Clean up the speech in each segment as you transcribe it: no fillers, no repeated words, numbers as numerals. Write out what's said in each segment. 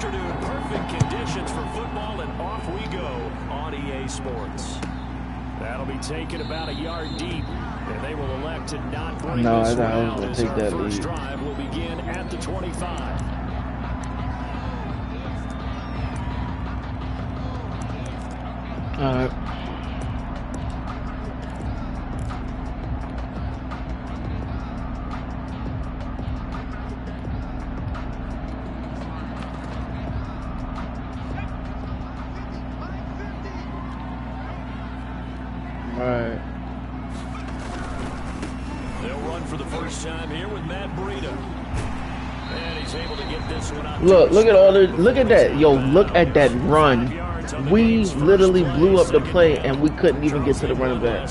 afternoon. Perfect conditions for football, and off we go on EA Sports. That'll be taken about a yard deep, and they will elect to not bring this one out as our first drive will begin at the 25. All right. Alright. They'll run for the first time here with Matt Breida. And he's able to get this one out. Look at all the look at that. Yo, look at that run. We literally blew up the play and we couldn't even get to the running back.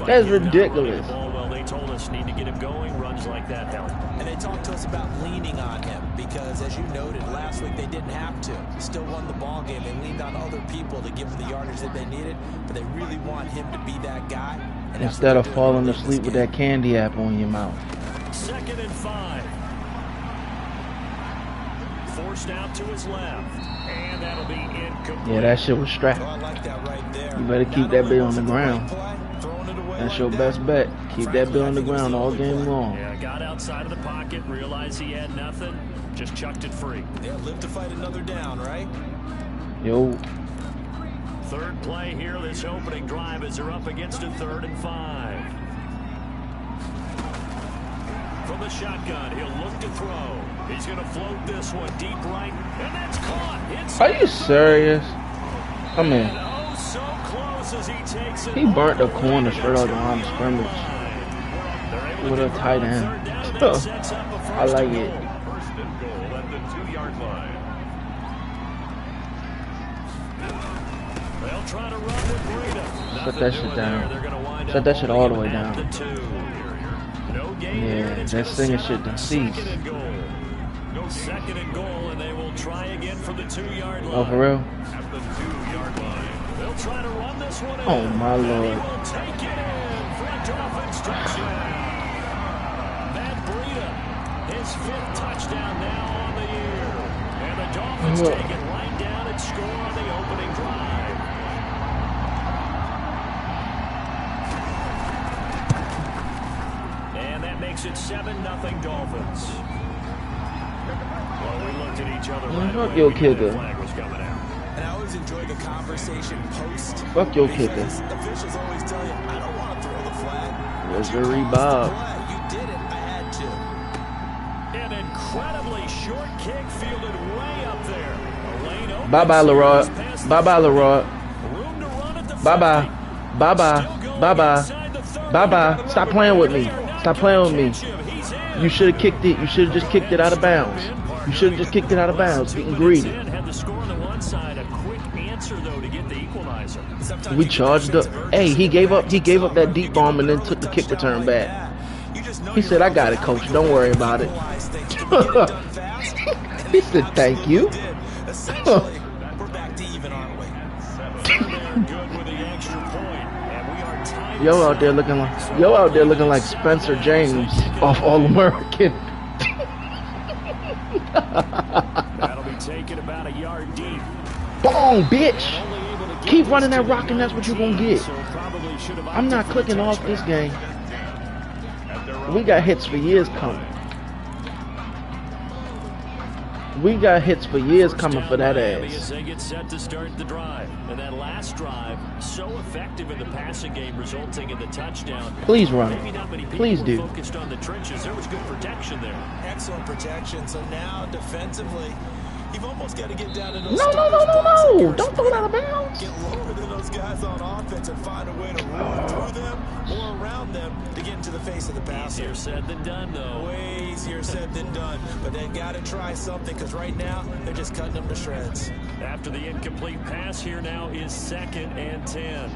That's ridiculous. Well, they told us need to get him going. Runs like that help. And they talked to us about leaning on him because, as you noted, last week they didn't have to. They still won the ball game. They leaned on other people to give them the yardage that they needed, but they really want him to be that guy. And instead of falling asleep with that candy apple in your mouth. 2nd and 5. Forced out to his left, and that'll be incomplete. Yeah, that shit was strapped. I like that right there. You better keep that bit on the ground. That's your best bet. Keep that bit on the ground all game long. Yeah, got outside of the pocket, realized he had nothing, just chucked it free. Yeah, live to fight another down, right? Yo. 3rd play here, this opening drive as they're up against a 3rd and 5. From the shotgun, he'll look to throw. He's going to float this one deep right, and that's caught. Are you serious? Come here. Oh, so close as he takes it. He burnt the corner straight out the line of scrimmage with a tight end. I like it. 1st and goal at the 2-yard line. They'll try to run with Breida. Shut that shit down. Shut that shit all the way down. Yeah, that singing shit done ceased. 2nd and goal, and they will try again from the 2-yard line. Oh, for real? At the 2-yard line. They'll try to run this one in. Oh, my Lord. He will take it in. Front offense touchdown. Matt Breida, his 5th touchdown now on the year. And the Dolphins take it right down and score on the opening drive. And that makes it 7-0 Dolphins. Well, we looked at each other right fuck away. your kicker. Flag was coming out. And I always enjoy the conversation post. Fuck your kicker. Officials always tell you, I don't want to throw the flag. Missouri Bob. You did it. I had to. An incredibly short kick fielded way up there. Bye-bye, Leroy. Bye-bye, Leroy. Bye-bye. Bye-bye. Bye-bye. Bye-bye. Stop playing with me. Stop playing with me. You should have kicked it. You should have just kicked it out of bounds. You should have just kicked it out of bounds. Getting greedy. We charged up. Hey, he gave up that deep bomb and then took the kick return back. He said, I got it, coach. Don't worry about it. He said, thank you. Yo out there looking like Spencer James off All-American. That'll be taken about a yard deep. Bong, bitch. Keep running that rock and that's what you're gonna get. I'm not clicking off this game. We got hits for years coming. We got hits for years coming for that ass. They get set to start the drive. And that last drive, so effective in the passing game, resulting in the touchdown. Please run. Please do. Focused on the trenches. There was good protection there. Excellent protection. So now defensively, you've almost got to get down to those. No. Don't throw it out of bounds. Get lower than those guys on offense and find a way to run through them or around them to get into the face of the passer. Easier said than done, though. Way easier said than done. But they've got to try something because right now they're just cutting them to shreds. After the incomplete pass, here now is 2nd and 10.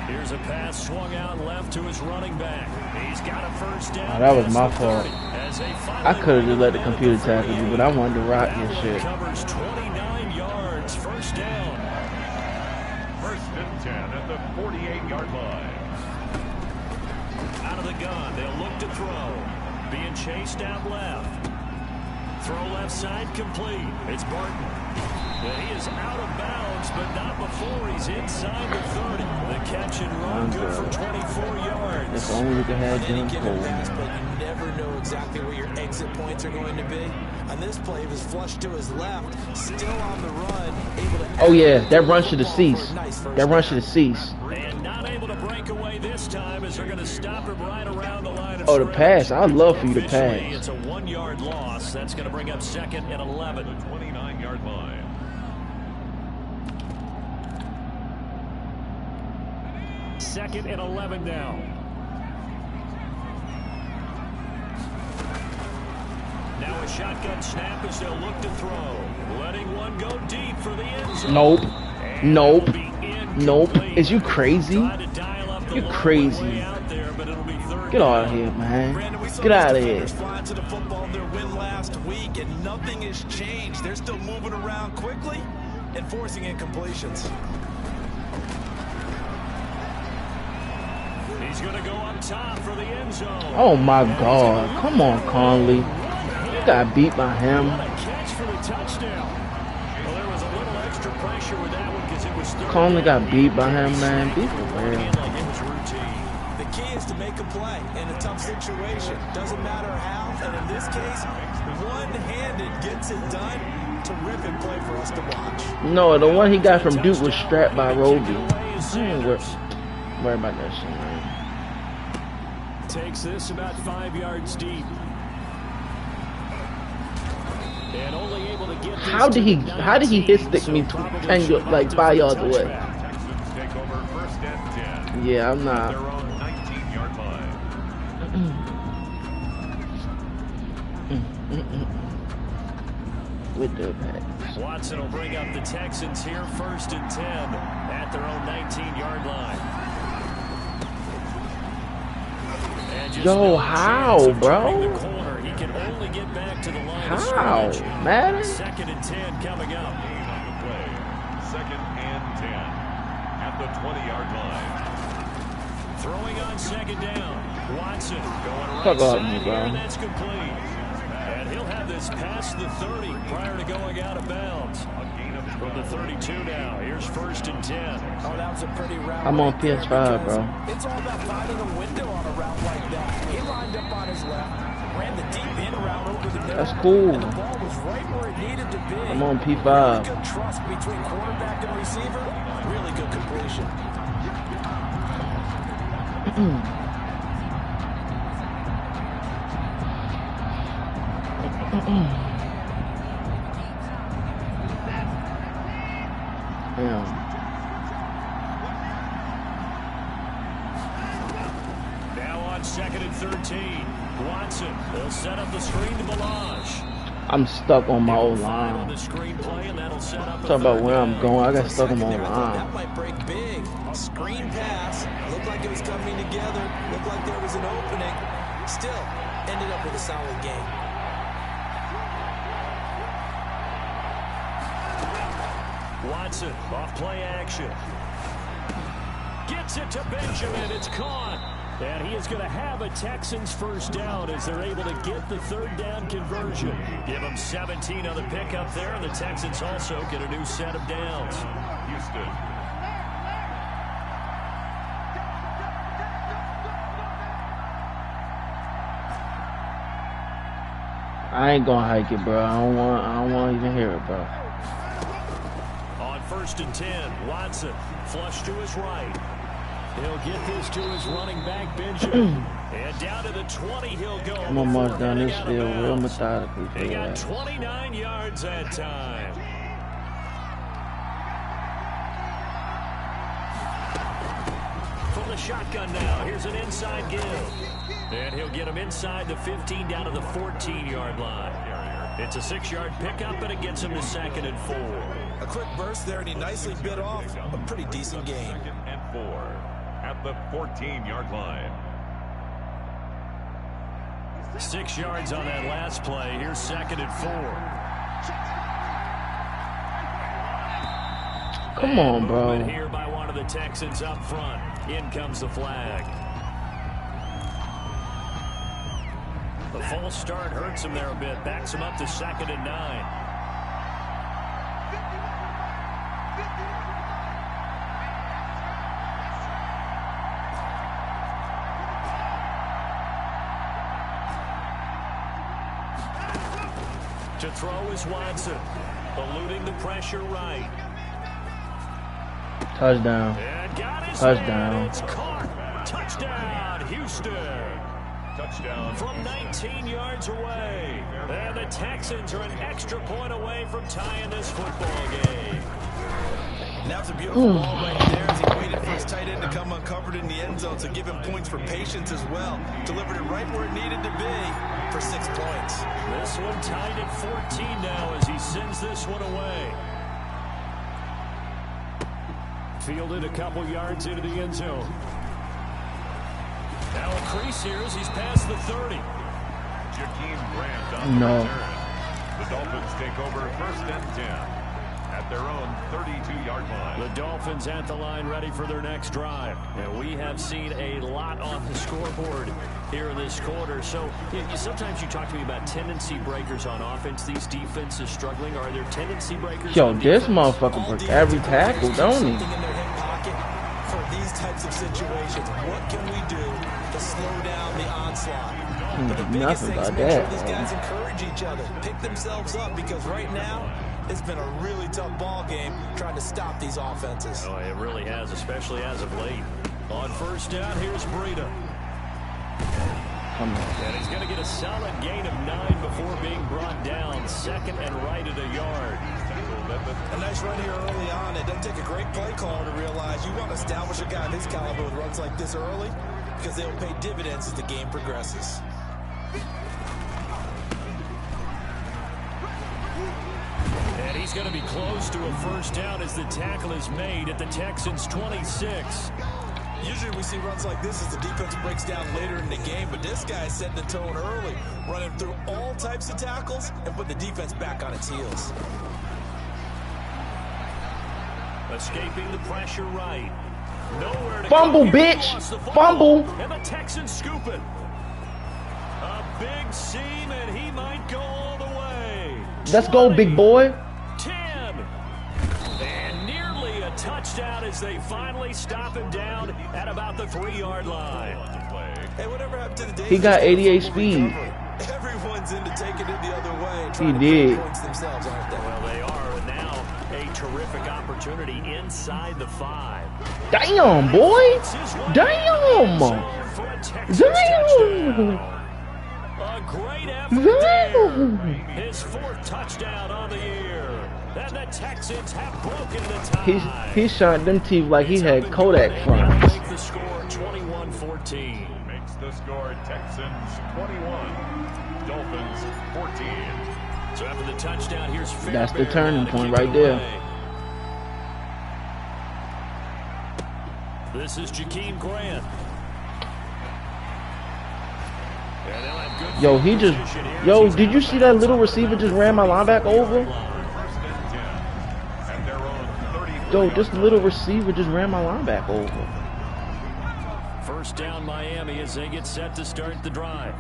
Here's a pass swung out left to his running back. He's got a first down. Oh, that was my fault. I could have just let the computer tackle you, but I wanted to rock your shit. Covers 29 yards. First down. 1st and 10 at the 48-yard line. Out of the gun. They'll look to throw. Being chased out left. Throw left side complete. It's Barton. And he is out of bounds, but not before he's inside the 30. The catch and run good for 24 yards. If only we could have Any Jim given Cole. pass, but you never know exactly where your exit points are going to be. On this play, he was flushed to his left, still on the run, able to... Oh yeah, that run should have ceased. That run should have ceased. And not able to break away this time as they're going to stop him right around the line of Oh, the pass. I'd love for you to Officially, pass. it's a 1-yard loss. That's going to bring up 2nd and 11. 29-yard line. Second and 11 now. Now a shotgun snap as they'll look to throw. Letting one go deep for the end zone. Nope. And Nope. it'll be Nope. incomplete. Is you crazy? Tried to dial up the You're long crazy. way out there, but it'll be 3rd Get out of down. here, man. Brandon, we saw Get out of these here. defenders flying to the football in their win last week, and nothing has changed. They're still moving around quickly and forcing incompletions. He's going to go up top for the end zone. Oh my God. Come on, Conley. You got beat by him. What a catch for the touchdown. Well, there was a little extra pressure with that one because it was third Conley down. got beat by him, man. Be for real. Like it was routine. The key is to make a play in a tough situation. Doesn't matter how, and in this case, one-handed gets it done. Terrific play for us to watch. No, the one he got from Duke was strapped by Roby. Worry about that shit, man. Takes this about 5 yards deep. And only able to get this How did he? to the How did he 19, hit stick so me probably 10 should have like left 5 it yards for away? touchback. Texans take over 1st and 10. Yeah, I'm not. Their own 19-yard line. With the pass. Watson will bring up the Texans here 1st and 10 at their own 19-yard line. And just Yo, no how, chance of bro? turning the corner. He can only get back to the line of How, scrimmage. man? 2nd and 10 coming up. Gain on the play. 2nd and 10 at the 20-yard line. Throwing on 2nd down. Watson going right Fuck off side me, here, bro. and that's complete. And he'll have this past the 30 prior to going out of bounds. A gain of From the 32 now, here's 1st and 10. Oh, that was a pretty route. I'm on right there PS5, because bro. It's all about finding a window on a route like that. He lined up on his left, ran the deep in route over the middle. That's cool. And the ball was right where it needed to be. I'm on Really P5. good trust between quarterback and receiver. Really good completion. Damn. Now on 2nd and 13. Watson will set up the screen to Balazs. I'm stuck on my old On line. the screen play, and that'll set up a Talk about third where I'm down. going. I got For a stuck on second my there, old I thought line. that might break big. Screen pass. Looked like it was coming together. Looked like there was an opening. Still, ended up with a solid game. Watson off play action. Gets it to Benjamin. It's caught. And he is going to have a Texans 1st down as they're able to get the 3rd down conversion. Give them 17 on the pickup there, and the Texans also get a new set of downs. Houston. I ain't gonna hike it, bro. I don't want to even hear it, bro. On 1st and 10, Watson flush to his right. He'll get this to his running back, Benjamin. And down to the 20 he'll go. I'm gonna march down this before field getting out real of bounds. methodically for He your got ass. 29 yards that time. From the shotgun now, here's an inside give. And he'll get him inside the 15 down to the 14-yard line. It's a 6-yard pickup, and it gets him to 2nd and 4. A quick burst there, and he nicely bit off a pretty decent game. 2nd and 4 at the 14-yard line. 6 yards on that last play. Here's 2nd and 4. Come on, bro. Movement here by one of the Texans up front. In comes the flag. The false start hurts him there a bit. Backs him up to 2nd and 9. To throw is Watson, eluding the pressure right. Touchdown. Touchdown. It's caught. Touchdown, Houston. Touchdown. From 19 yards away. And the Texans are an extra point away from tying this football game. That's a beautiful ball right there as he waited for his tight end to come uncovered in the end zone to give him points for patience as well. Delivered it right where it needed to be for 6 points. This one tied at 14 now as he sends this one away. Fielded a couple yards into the end zone. Now a crease here as he's past the 30. Jakeem Grant on the return. The Dolphins take over 1st and 10 at their own 32-yard line. The Dolphins at the line ready for their next drive. And we have seen a lot on the scoreboard here in this quarter. So sometimes you talk to me about tendency breakers on offense. These defenses struggling. Are there tendency breakers? Yo, this motherfucker breaks every tackle, don't he? For these types of situations, what can we do to slow down the onslaught? But the biggest thing is make sure these guys encourage each other, pick themselves up, because right now it's been a really tough ball game trying to stop these offenses. Oh, it really has, especially as of late. On 1st down, here's Breida. And he's going to get a solid gain of 9 before being brought down. 2nd and right at a yard. A nice run here early on. It doesn't take a great play caller to realize you want to establish a guy of his caliber with runs like this early because they'll pay dividends as the game progresses. And he's going to be close to a 1st down as the tackle is made at the Texans' 26. Usually we see runs like this as the defense breaks down later in the game, but this guy is setting the tone early, running through all types of tackles and put the defense back on its heels. Escaping the pressure right. Nowhere to fumble, go. bitch! Fumble! And the Texans scoop it. A big seam, and he might go all the way. Let's go, big boy. 10. And nearly a touchdown as they finally stop him down at about the 3-yard line. Hey, whatever happened to the days? He got 88 speed. Everyone's into taking it the other way. He did. Points themselves, aren't they? Well, they are, and now a terrific opportunity inside the 5. Damn, boy. Damn. Damn. A great effort there. His 4th touchdown on the year. And the Texans have broken the tie. He shot them teeth like he had Kodak fronts. Make the score 21-14. Makes the score Texans 21, Dolphins 14. So after the touchdown, here's Fairbairn. That's the turning point right there. This is Jakeem Grant. Yo, he just... Yo, did you see that little receiver just ran my linebacker over? Yo, this little receiver just ran my linebacker over. 1st down Miami as they get set to start the drive.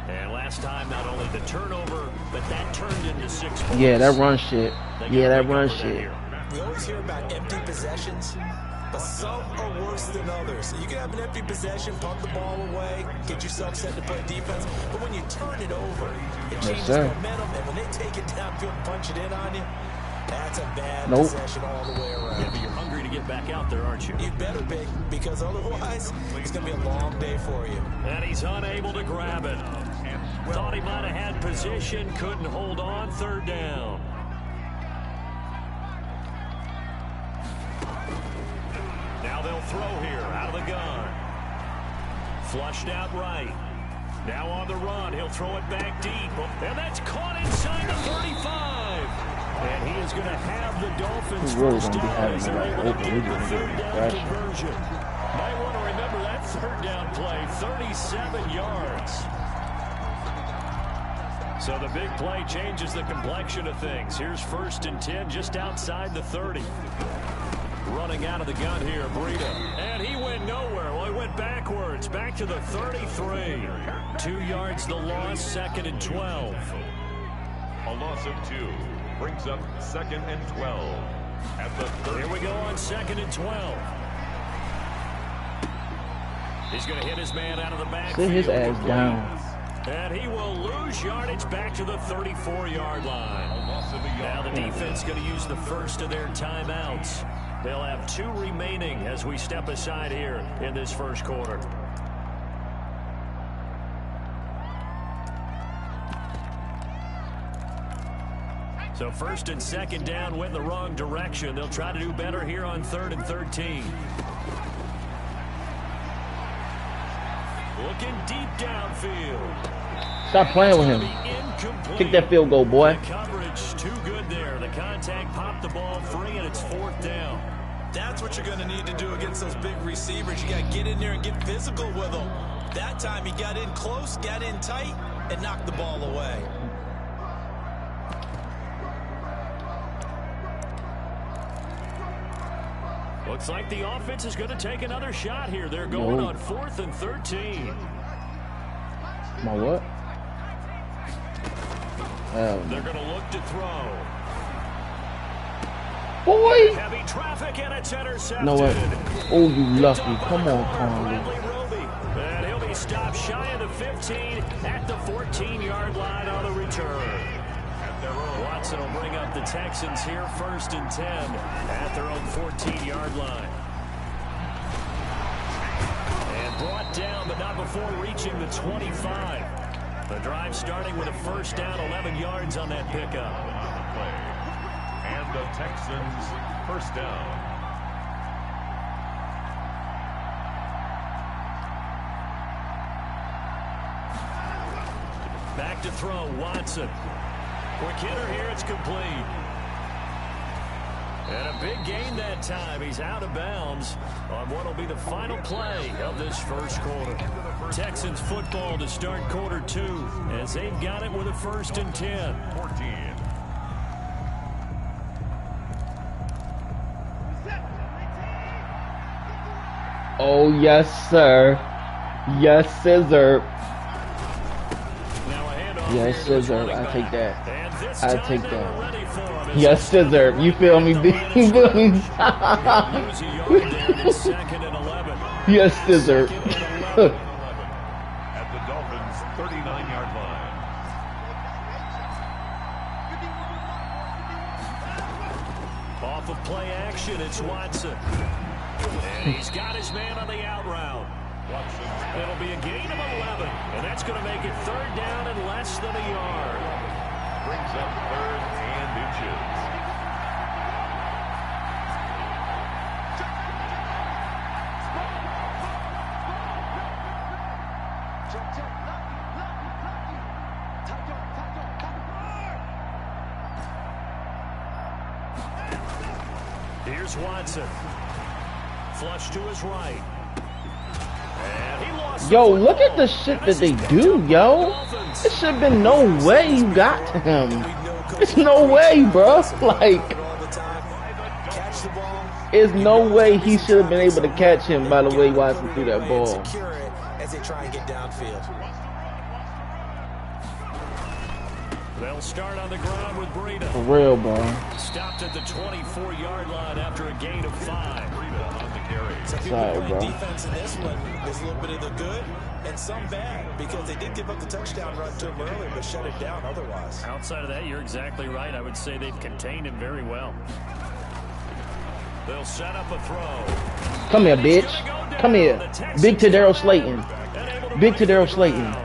And last time, not only the turnover, but that turned into 6 points. Yeah, that run shit. Yeah, that run shit. We always hear about empty possessions, but some are worse than others. You can have an empty possession, pump the ball away, get yourself set to play defense, but when you turn it over, it changes momentum, and when they take it downfield and punch it in on you, that's a bad possession all the way around. Yeah, but you're hungry to get back out there, aren't you? You better be, because otherwise, it's going to be a long day for you. And he's unable to grab it. Thought he might have had position, couldn't hold on. 3rd down. Now they'll throw here out of the gun. Flushed out right. Now on the run, he'll throw it back deep. And that's caught inside the 35. And he is going to have the Dolphins first down as they're able to get the 3rd down conversion. Might want to remember that 3rd down play, 37 yards. So the big play changes the complexion of things. Here's 1st and 10 just outside the 30. Running out of the gun here, Breida. And he went nowhere. Well, he went backwards. Back to the 33. 2 yards the loss, 2nd and 12. A loss of 2 brings up 2nd and 12 at the 30. Here we go on 2nd and 12. He's going to hit his man out of the backfield. Sit his ass down. And he will lose yardage back to the 34-yard line. Now the defense going to use the first of their timeouts. They'll have 2 remaining as we step aside here in this first quarter. So 1st and 2nd down went the wrong direction. They'll try to do better here on 3rd and 13. Looking deep downfield. Stop playing with him. Kick that field goal, boy. The coverage too good there. The contact popped the ball free, and it's 4th down. That's what you're going to need to do against those big receivers. You got to get in there and get physical with them. That time he got in close, got in tight, and knocked the ball away. Looks like the offense is going to take another shot here. They're going on 4th and 13. My what? They're going to look to throw. Boy! Heavy traffic and it's intercepted. No way. Oh, you lucky. Come on, Conley. And he'll be stopped shy of the 15 at the 14-yard line on the return. Watson will bring up the Texans here 1st and 10 at their own 14-yard line. And brought down, but not before reaching the 25. The drive starting with a 1st down, 11 yards on that pickup. And the Texans 1st down. Back to throw, Watson. Quick hitter here, it's complete. And a big gain that time. He's out of bounds on what will be the final play of this first quarter. Texans football to start quarter 2 as they've got it with a 1st and 10. 14. Oh, yes, sir. Yes, scissor. Yes, scissor. I take that. I take that. Yes, scissor. You feel me? You feel me? Yes, scissor. At the Dolphins' 39-yard line. Off of play action, it's Watson. And he's got his man on the out route. It'll be a gain of 11, and that's going to make it 3rd down and less than a yard. Brings up 3rd and inches. Here's Watson. Flush to his right. Yo, look at the shit that they do, yo. It should have been no way you got to him. There's no way, bro. Like, there's no way he should have been able to catch him by the way Watson threw that ball. As they try and get downfield. They'll start on the ground with Breida. For real, bro. Stopped at the 24-yard line after a gain of 5. So people playing defense in this one, there's a little bit of the good and some bad because they did give up the touchdown run to him earlier but shut it down otherwise. Outside of that, you're exactly right. I would say they've contained him very well. They'll set up a throw. Come here, bitch. Come here. Big Tadaro Slayton. Big Tadaro Slayton.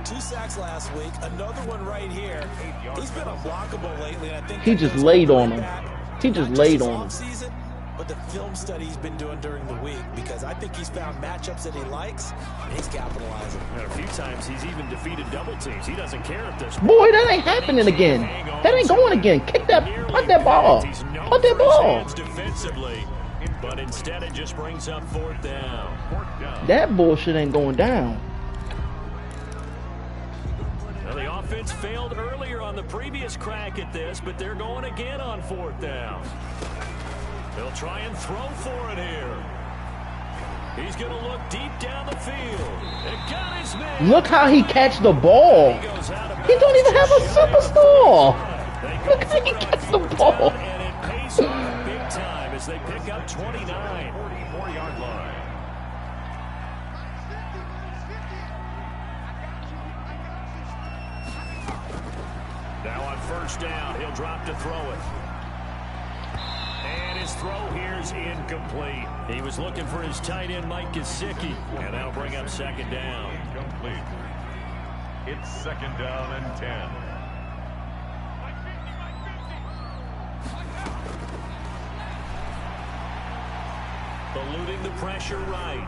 2 sacks last week. Another one right here. He's been unblockable lately. And I think he just laid on him. He just laid on him. But the film study he's been doing during the week, because I think he's found matchups that he likes, and he's capitalizing. And a few times he's even defeated double teams. He doesn't care if this. Boy, that ain't happening again. That ain't going again. Kick that, punt that ball. Punt that ball. Defensively, but instead it just brings up 4th down. That bullshit ain't going down. Well, the offense failed earlier on the previous crack at this, but they're going again on 4th down. They'll try and throw for it here. He's going to look deep down the field. It got his man. Look how he catch the ball. He don't even have a superstar. Look how he catch the ball. And it pays off big time as they pick up 29. 44-yard line. Now on first down, he'll drop to throw it. And his throw here is incomplete. He was looking for his tight end, Mike Gesicki, and that'll bring up second down. Incomplete. It's second down and 10. Eluding the pressure right.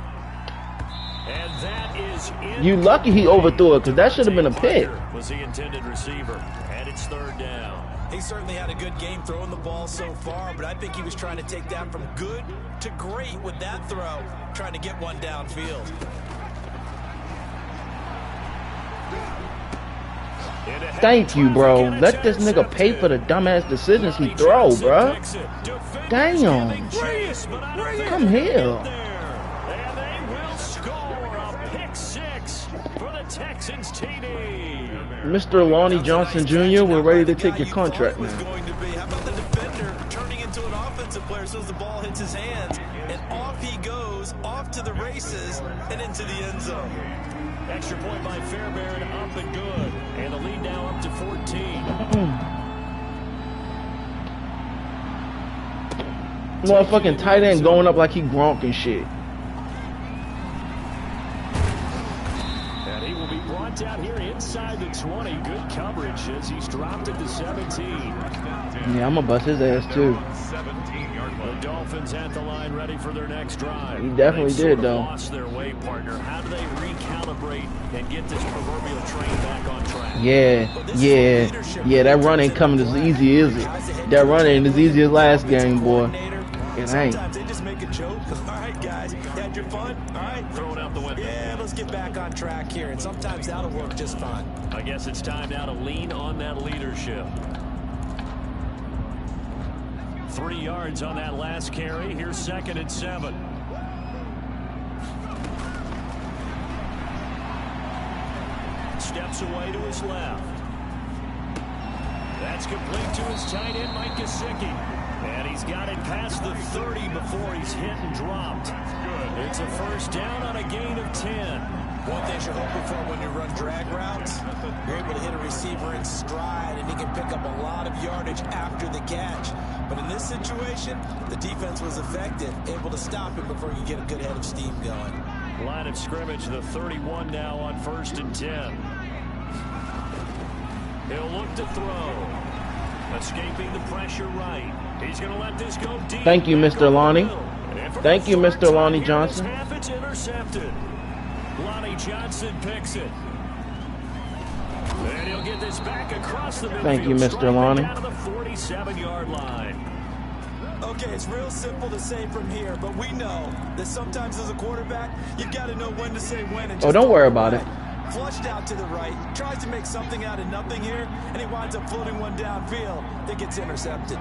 And that is You lucky he overthrew it, because that should have been a pick. Was the intended receiver, and it's third down. He certainly had a good game throwing the ball so far, but I think he was trying to take that from good to great with that throw, trying to get one downfield. Thank you, bro. Let this nigga pay for the dumbass decisions he throw, bro. Damn. Come here. And they will score a pick six for the Texans TD. Mr. Lonnie Johnson Jr., we're ready to take your contract now. How about the defender turning into an offensive player as soon as the ball hits his hands, and off he goes, off to the races, and into the end zone. Extra point by Fairbairn, up and good. And the lead now up to 14. Motherfucking tight end going up like he Gronk and shit. And he will be brought down here inside the 20. Good coverage as he's dropped it to 17. Yeah, I'm gonna bust his ass too. 17-yard The line. Dolphins at the line ready for their next drive. He definitely They did, sort of though. lost their way, partner. How do they recalibrate and get this proverbial train back on track? Yeah, that run ain't coming as easy, is it? That run ain't as easy as last game, boy. It ain't. Sometimes they just make a joke. All right, guys, you had your fun? All right. Throw it out the window. Yeah, let's get back on track here, and sometimes that'll work just fine. I guess it's time now to lean on that leadership. 3 yards on that last carry. Here's second and 7. Steps away to his left. That's complete to his tight end, Mike Gesicki. And he's got it past the 30 before he's hit and dropped. Good. It's a first down on a gain of 10. One thing you're hoping for when you run drag routes, you're able to hit a receiver in stride, and he can pick up a lot of yardage after the catch. But in this situation, the defense was effective, able to stop him before you get a good head of steam going. Line of scrimmage, the 31 now on first and 10. He'll look to throw. Escaping the pressure right. He's going to let this go deep. Thank you, Mr. Lonnie. Thank you, Mr. Lonnie Johnson. Half, it's intercepted. Lonnie Johnson picks it. And he'll get this back across the midfield. Thank you, Mr. Lonnie. Down to the 47-yard line. Okay, it's real simple to say from here, but we know that sometimes as a quarterback, you've got to know when to say when. And Oh, don't worry about it. Flushed out to the right, tries to make something out of nothing here, and he winds up floating one downfield that gets intercepted.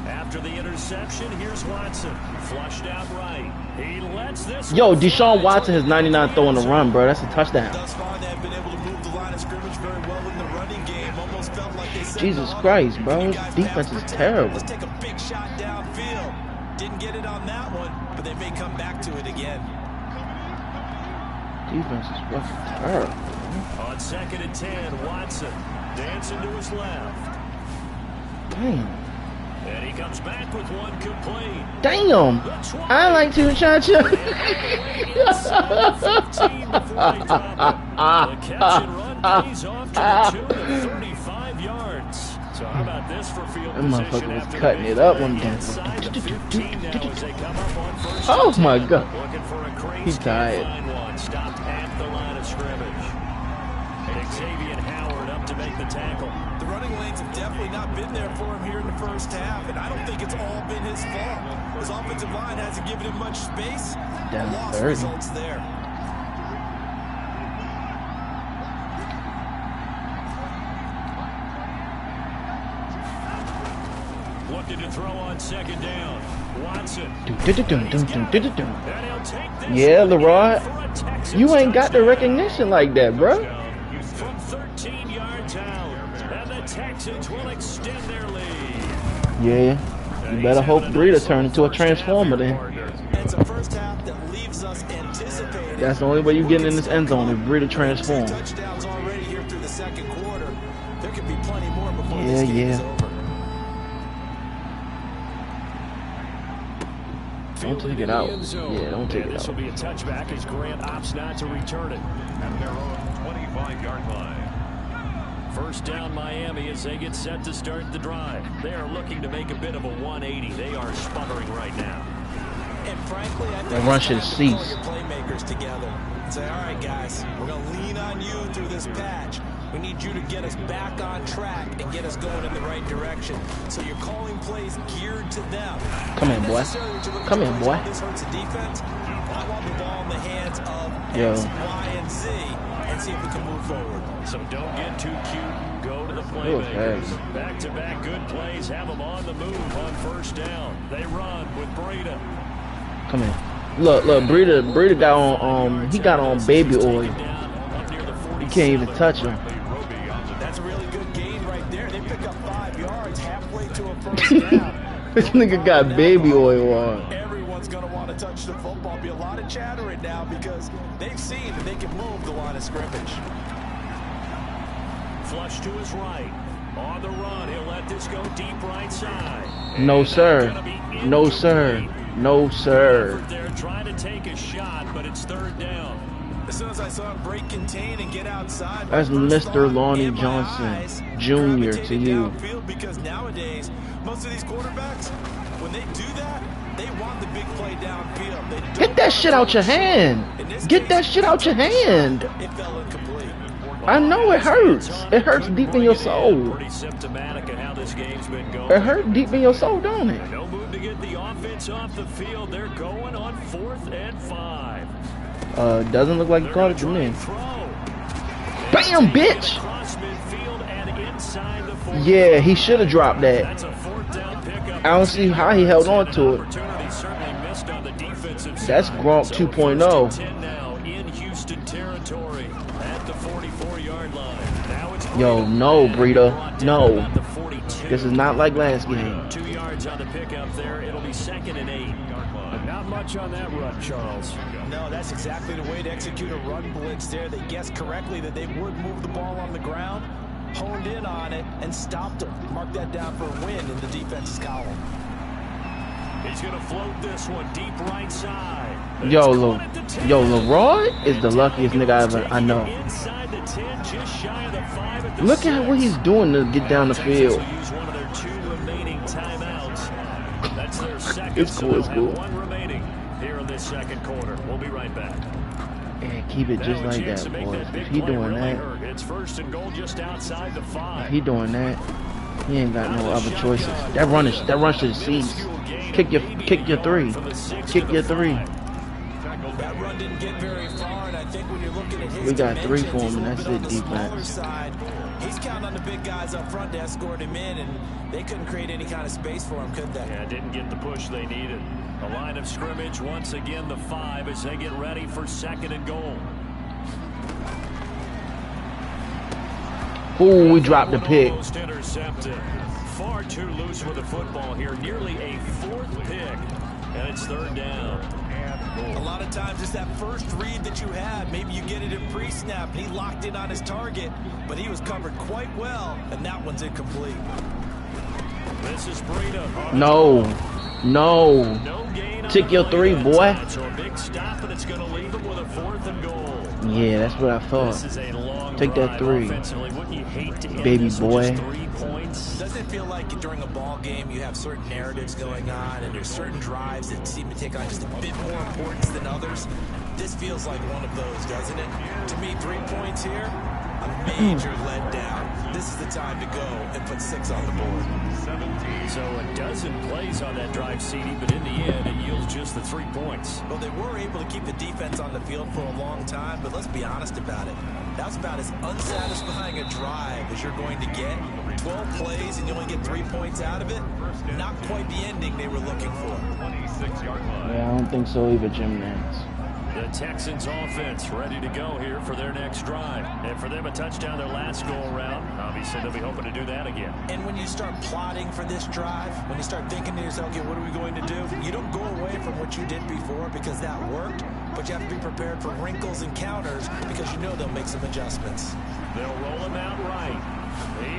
After the interception, here's Watson. Flushed out right. He lets this. Yo, Deshaun Watson has 99 throwing the run, bro. That's a touchdown. Thus far, they have been able to move the line of scrimmage very well in the running game. Almost felt like they said, Jesus Christ, bro. His defense is terrible. Let's take a big shot downfield. Didn't get it on that one, but they may come back to it again. Defense is fucking terrible. On second and 10, Watson dancing to his left. Damn. And he comes back with one complete. Damn. I like to cha-cha. The catch and run pays off to the tune of 35 yards. So how about this for field That position? motherfucker was after cutting the it up one inside the 15 now as they come up on first Oh and 10. my God. Looking for a crease. He's tired. Can't find one. Stopped at the line of scrimmage. Xavier Howard up to make the tackle. The running lanes have definitely not been there for him here in the first half, and I don't think it's all been his fault. His offensive line hasn't given him much space. The loss results there. Looking to throw on second down. Watson. Yeah, Leroy. You ain't got the recognition like that, bro. From 13 yards out, and the Texans will extend their lead. Yeah, you better hope Breida turn into a transformer then. It's a first half that leaves us anticipating. That's the only way you get in this end zone if Breida transform. Touchdowns already here through the second quarter. There could be plenty more before this game is over. Don't take it out. Yeah, don't take it out. This will be a touchback as Grant opts not to return it. At their own 25-yard line. First down Miami as they get set to start the drive. They are looking to make a bit of a 180. They are sputtering right now. And frankly, I think the run should cease. Playmakers together and say, all right, guys, we're going to lean on you through this patch. We need you to get us back on track and get us going in the right direction. So you're calling plays geared to them. Come in, boy. Come in, boy. This hurts the defense. I want the ball in the hands of X, Y, and Z and see if we can move forward. So don't get too cute. Go to the playmakers. Back-to-back good plays have them on the move on first down. They run with Breida. Come in. Look, Breida got on he got on baby oil. You can't even touch him. That's a really good gain right there. They pick up 5 yards halfway to a first down. This nigga got baby oil on. Everyone's going to want to touch the football. Be a lot of chattering now because they've seen that they can move the line of scrimmage. Flush to his right. On the run, he'll let this go deep right side. No, sir. No, sir. No, sir. They're trying to take a shot, but it's third down. As soon as I saw him break contain and get outside, that's Mr. Lonnie Johnson Jr. to you. Because nowadays, most of these quarterbacks, when they do that, they want the big play downfield. Get that shit out your hand. Get that shit out your hand. It fell incomplete. I know it hurts. It hurts deep in your soul. Pretty symptomatic of how this game's been going. It hurt deep in your soul, don't it? No move to get the offense off the field. They're going on 4th and 5. Doesn't look like he caught it to me. Bam, bitch! Yeah, he should have dropped that. I don't see how he held on to it. That's Gronk 2.0. Yo, no, Breida. No. This is not like last game. 2 yards on the pickup there. It'll be 2nd and 8. Not much on that run, Charles. No, that's exactly the way to execute a run blitz there. They guessed correctly that they would move the ball on the ground, honed in on it, and stopped them. Mark that down for a win in the defense's column. He's going to float this one deep right side. Yo, Leroy is the luckiest nigga I know. Look at what he's doing to get down the field. It's cool, it's cool. Here in this second quarter. We'll be right back. And keep it just like that, boys. If he doing that, it's 1st and goal just outside the 5. If he doing that, he ain't got no other choices. That run should cease. Kick your 3. Kick your 3. That run didn't get very far, and I think when you're looking at his we got 3 for him, and that's it, defense. He's counting on the big guys up front to escort him in, and they couldn't create any kind of space for him, could they? Yeah, didn't get the push they needed. A line of scrimmage, once again the 5 as they get ready for 2nd and goal. Ooh, we dropped the pick. Intercepted. Far too loose with the football here. Nearly a 4th pick. And it's 3rd down. A lot of times it's that first read that you have. Maybe you get it in pre-snap. He locked in on his target, but he was covered quite well, and that one's incomplete. This is Breida. No. Take your 3, boy. So a big stop, and it's going to leave him with a 4th and goal. Yeah, that's what I thought. Take that 3, baby boy. Doesn't it feel like during a ball game you have certain narratives going on and there's certain drives that seem to take on just a bit more importance than others? This feels like one of those, doesn't it? To me, 3 points here, A major letdown. This is the time to go and put 6 on the board. 17. So a dozen plays on that drive, CD, but in the end, it yields just the 3 points. Well, they were able to keep the defense on the field for a long time, but let's be honest about it. That's about as unsatisfying a drive as you're going to get. 12 plays and you only get 3 points out of it. Not quite the ending they were looking for. 26-yard line. Yeah, I don't think so either, Jim Nance. The Texans offense ready to go here for their next drive. And for them, a touchdown their last go-around. Obviously, they'll be hoping to do that again. And when you start plotting for this drive, when you start thinking to yourself, okay, what are we going to do? You don't go away from what you did before because that worked, but you have to be prepared for wrinkles and counters because you know they'll make some adjustments. They'll roll him out right.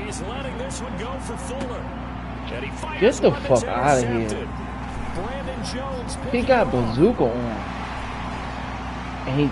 He's letting this one go for Fuller. And he fires. Get the fuck out of here. Brandon Jones. He got bazooka on. 8.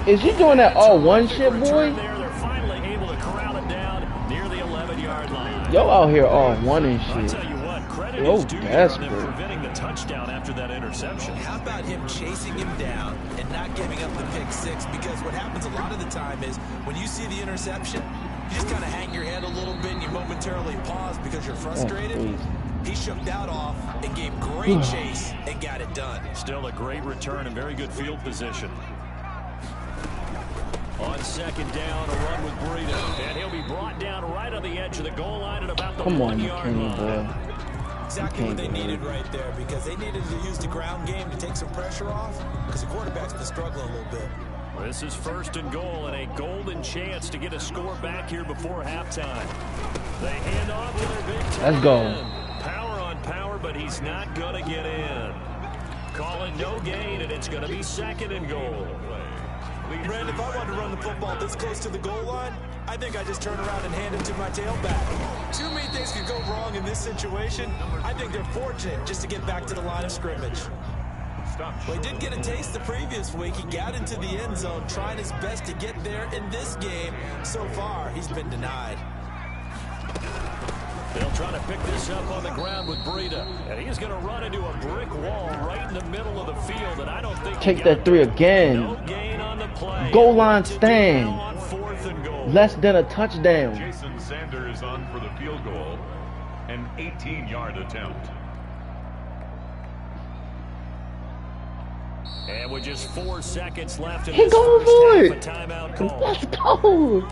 Is he doing that all one shit, boy? They're finally able to corral it down near the 11-yard line. Yo out here all one and I'll shit. tell you what, credit Yo, is due desperate. on them preventing the touchdown after that interception. How about him chasing him down and not giving up the pick 6? Because what happens a lot of the time is when you see the interception, you just kind of hang your head a little bit and you momentarily pause because you're frustrated. He shook that off and gave great chase and got it done. Still a great return and very good field position. On second down, a run with Breida. And he'll be brought down right on the edge of the goal line at about the 1-yard line. Exactly what they needed right there because they needed to use the ground game to take some pressure off because the quarterback's been struggling a little bit. This is 1st and goal and a golden chance to get a score back here before halftime. They hand off to their big tight Let's go. end. Power on power, but he's not going to get in. Calling no gain, and it's going to be 2nd and goal. Brandon, if I wanted to run the football this close to the goal line, I think I just turn around and hand it to my tailback. Too many things could go wrong in this situation. I think they're fortunate just to get back to the line of scrimmage. Well, he did get a taste the previous week. He got into the end zone, trying his best to get there in this game. So far, he's been denied. They'll try to pick this up on the ground with Breida. And he's going to run into a brick wall right in the middle of the field. And I don't think take that 3 again. No gain on the play. Goal line stand. On 4th and goal. Less than a touchdown. Jason Sanders on for the field goal. An 18-yard attempt. And with just 4 seconds left in He this going first for half, it. a timeout call. Let's go.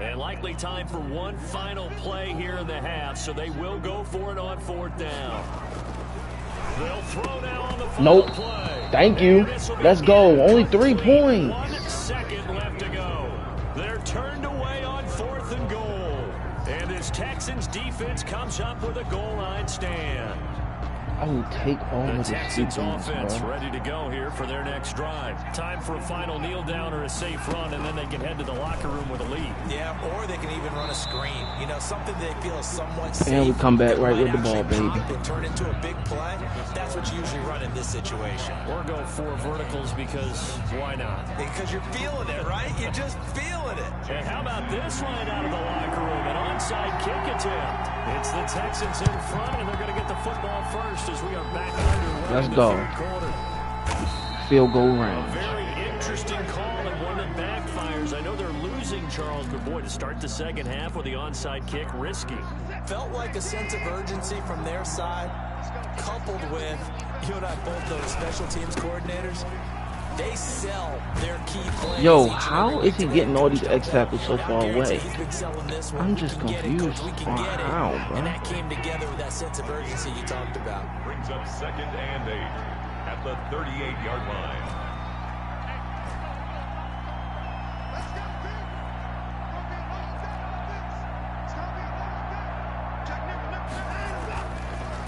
And likely time for one final play here in the half, so they will go for it on 4th down. They'll throw now on the final play. Thank you. Let's go. Only 3 points. 1 second left to go. They're turned away on 4th and goal. And this Texans defense comes up with a goal line stand. I will take all The of the Texans sequence, offense bro. ready to go here for their next drive. Time for a final kneel down or a safe run, and then they can head to the locker room with a lead. Yeah, or they can even run a screen. You know, something they feel is somewhat safe. And we come back right Might with the ball, actually baby. pop and turn into a big play. That's what you usually run in this situation. Or go 4 verticals because why not? Because you're feeling it, right? You're just feeling it. And how about this line out of the locker room? An onside kick attempt. It's the Texans in front, and they're going to get the football first as we are back underway. Let's in the go. 3rd quarter. Field goal A range. very interesting call and one that backfires. I know they're losing Charles, but boy, to start the second half with the onside kick, risky. Felt like a sense of urgency from their side, coupled with, you and I both know special teams coordinators. They sell their key plays. Yo, how is he getting all these X tackles so far away? He's been selling this one. I'm We just can get it, confused Coach. We can on get it. how, bro. And that came together with that sense of urgency you talked about. Brings up 2nd and 8 at the 38-yard line.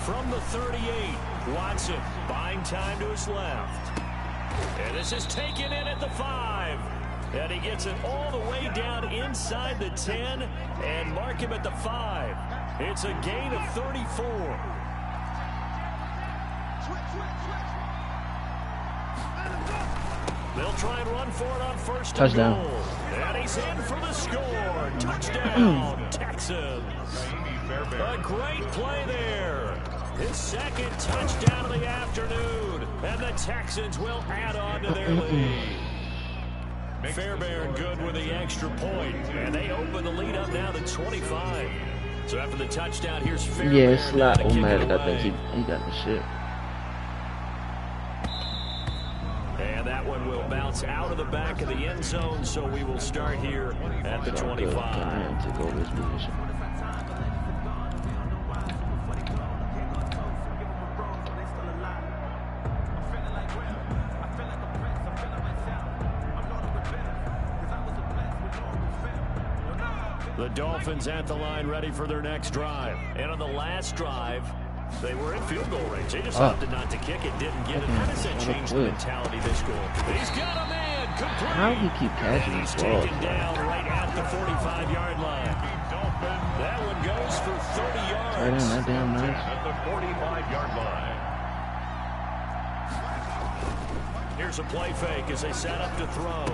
From the 38, Watson buying time to his left. And this is taken in at the 5. And he gets it all the way down inside the 10 and mark him at the 5. It's a gain of 34. They'll try and run for it on 1st Touchdown. and goal. And he's in for the score. Touchdown, Texans. A great play there. His second touchdown of the afternoon. And the Texans will add on to their lead. Fairbairn good with the extra point. And they open the lead up now to 25. So after the touchdown, here's Fairbairn. Yeah, it's not automatic. I think he got the shit. And that one will bounce out of the back of the end zone, so we will start here at the 25. Take over his position. The Dolphins at the line, ready for their next drive. And on the last drive, they were in field goal range. They just opted not to kick it, didn't get it. How does that change the mentality this goal? He's got a man complete. How do he keep catching these balls? Taken down right at the 45-yard line. That one goes for 30 yards. Right in, that damn nice. At the 45-yard line. Here's a play fake as they set up to throw.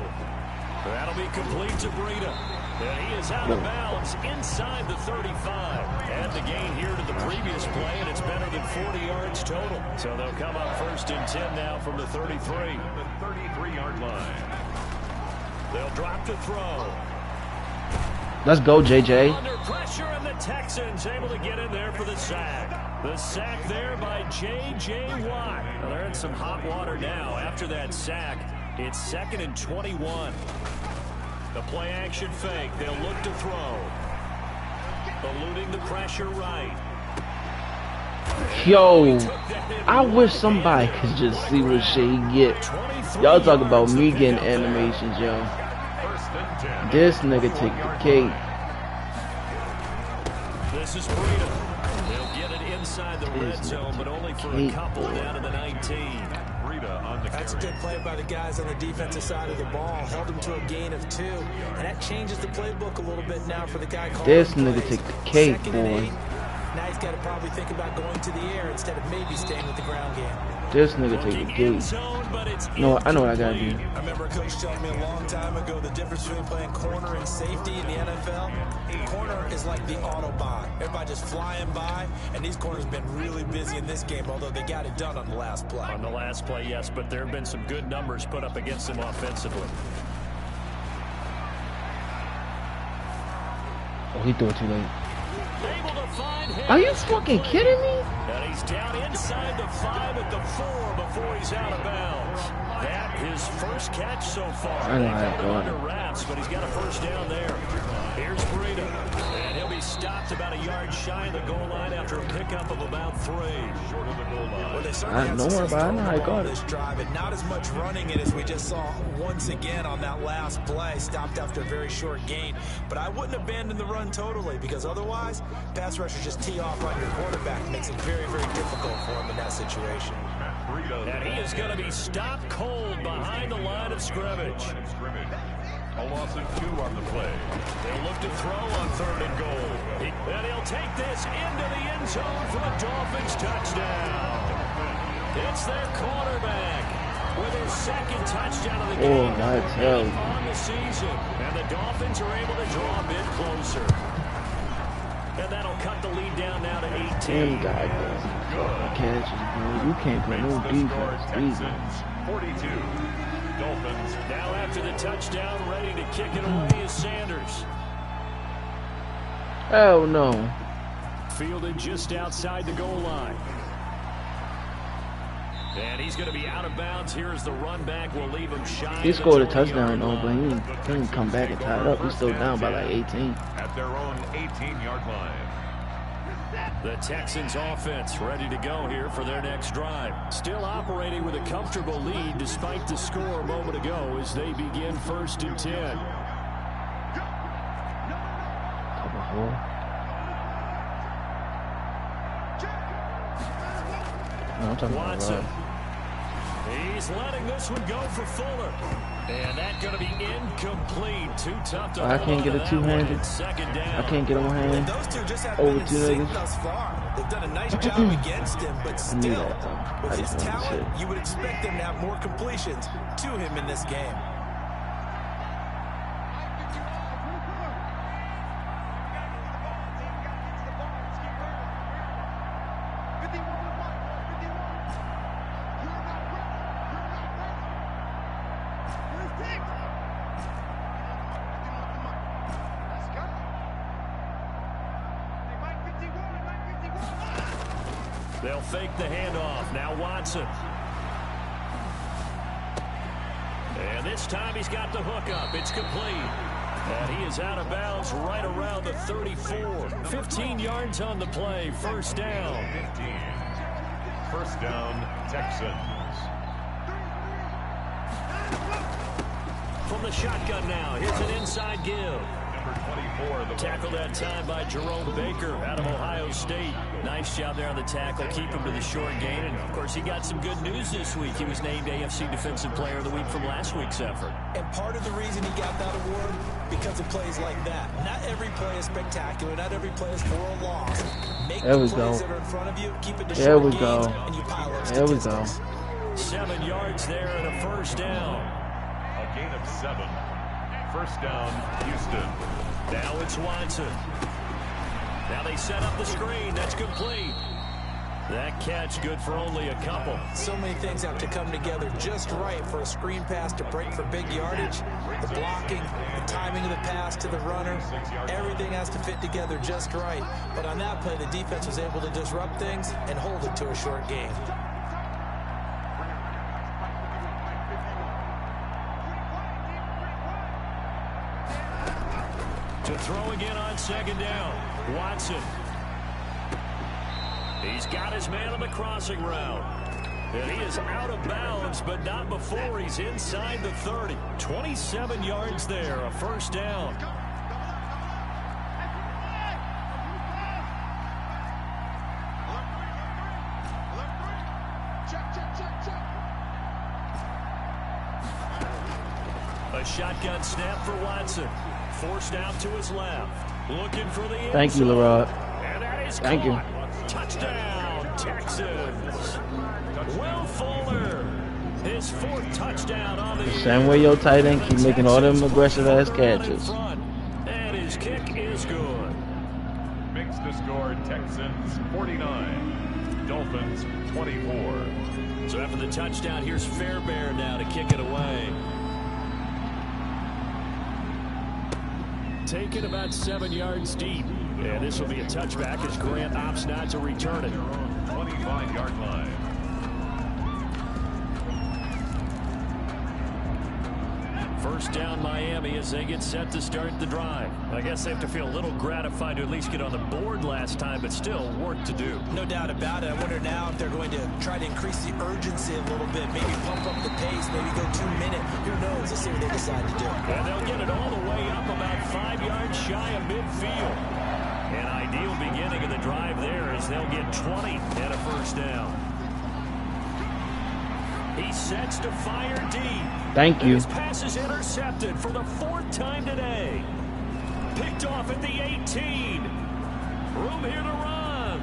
That'll be complete to Breida. And he is out of bounds inside the 35. Add the gain here to the previous play, and it's better than 40 yards total. So they'll come up 1st and 10 now from the 33. The 33-yard line. They'll drop to throw. Let's go, JJ. Under pressure, and the Texans able to get in there for the sack. The sack there by J.J. Watt. Well, they're in some hot water now. After that sack, it's 2nd and 21. The play action fake. They'll look to throw. Eluding the pressure right. Yo, I wish somebody could just see what shit he get. Y'all talk about me getting animations, yo. This nigga take the cake. This is Breida. They'll get it inside the red zone, but only for a couple down to the 19. That's a good play by the guys on the defensive side of the ball. Held him to a gain of 2. And that changes the playbook a little bit now for the guy calling this nigga take the cake, boy. Now he's got to probably think about going to the air instead of maybe staying with the ground game. This nigga take the cake. No, I know what I gotta do. I remember a coach telling me a long time ago the difference between playing corner and safety in the NFL. Corner is like the Autobahn. Everybody just flying by, and these corners have been really busy in this game, although they got it done on the last play. On the last play, yes, but there have been some good numbers put up against them offensively. Oh, he threw it too late. Are you fucking kidding me? And he's down inside the 5 at the 4 before he's out of bounds. That his first catch so far. I know how to go under wraps, but he's got a first down there. Here's Breida. And he'll be stopped about a yard shy of the goal line after a pickup of about 3. Short of the goal line. Well, they certainly don't worry about it. I know how I got it. This drive, and not as much running it as we just saw once again on that last play. Stopped after a very short gain. But I wouldn't abandon the run totally, because otherwise, pass rushers just tee off on your quarterback. It makes it very, very difficult for him in that situation. And he is going to be stopped cold behind the line of scrimmage. A loss of 2 on the play. They'll look to throw on 3rd and goal. And he'll take this into the end zone for a Dolphins touchdown. It's their quarterback with his 2nd touchdown of the game on the season. And the Dolphins are able to draw a bit closer. And that'll cut the lead down now to 18. Damn guy, catches, bro. You can't play no defense. 42. Dolphins. Now after the touchdown, ready to kick it away is Sanders. Oh no. Fielded just outside the goal line. And he's going to be out of bounds. Here's the run back. We'll leave him shy. He scored a touchdown though, but he didn't come back and tie it up. He's still down by like 18. At their own 18-yard line. The Texans offense ready to go here for their next drive. Still operating with a comfortable lead despite the score a moment ago as they begin 1st and 10. Cover hole. No, I'm talking Watson. about He's letting this one go for Fuller. And that's going to be incomplete. Too tough to I can't get a two-handed. I can't get on hand. Those two just have Over been 2 in sync niggas. thus far. They've done a nice job against him, but still, with his talent, you would expect them to have more completions to him in this game. $51. They'll fake the handoff. Now Watson. And this time he's got the hook up. It's complete. And he is out of bounds right around the 34. 15 yards on the play. First down. 15. First down, Texans. From the shotgun now. Here's an inside give. Number 24. The Tackled that time by Jerome Baker out of Ohio State. Nice job there on the tackle. Keep him to the short gain. And, of course, he got some good news this week. He was named AFC Defensive Player of the Week from last week's effort. And part of the reason he got that award, because of plays like that. Not every play is spectacular. Not every play is for a loss. Make the plays that are in front of you. Keep it to short gains, and you pile up statistics. 7 yards there and a first down. A gain of 7. First down, Houston. Now it's Watson. Now they set up the screen. That's complete. That catch good for only a couple. So many things have to come together just right for a screen pass to break for big yardage. The blocking, the timing of the pass to the runner, everything has to fit together just right. But on that play, the defense was able to disrupt things and hold it to a short gain. To throw again on second down. Watson. He's got his man on the crossing route. And he is out of bounds, but not before he's inside the 30. 27 yards there, a first down. A shotgun snap for Watson. Forced out to his left. Looking for the end Thank you, Leroy. And that is Thank you. Touchdown, Texans. Will Fuller, his 4th touchdown on the year. Same way your tight end keep making all them aggressive-ass catches. And his kick is good. Makes the score Texans 49. Dolphins 24. So after the touchdown, here's Fairbairn now to kick it away. Taken about 7 yards deep. And this will be a touchback as Grant opts not to return it. 25-yard line. First down Miami as they get set to start the drive. I guess they have to feel a little gratified to at least get on the board last time, but still work to do. No doubt about it. I wonder now if they're going to try to increase the urgency a little bit, maybe pump up the pace, maybe go 2 minute. Who knows? Let's see what they decide to do. And they'll get it all the way up about 5 yards shy of midfield. An ideal beginning of the drive there as they'll get 20 and a first down. He sets to fire deep. Thank you. His pass is intercepted for the 4th time today. Picked off at the 18. Room here to run.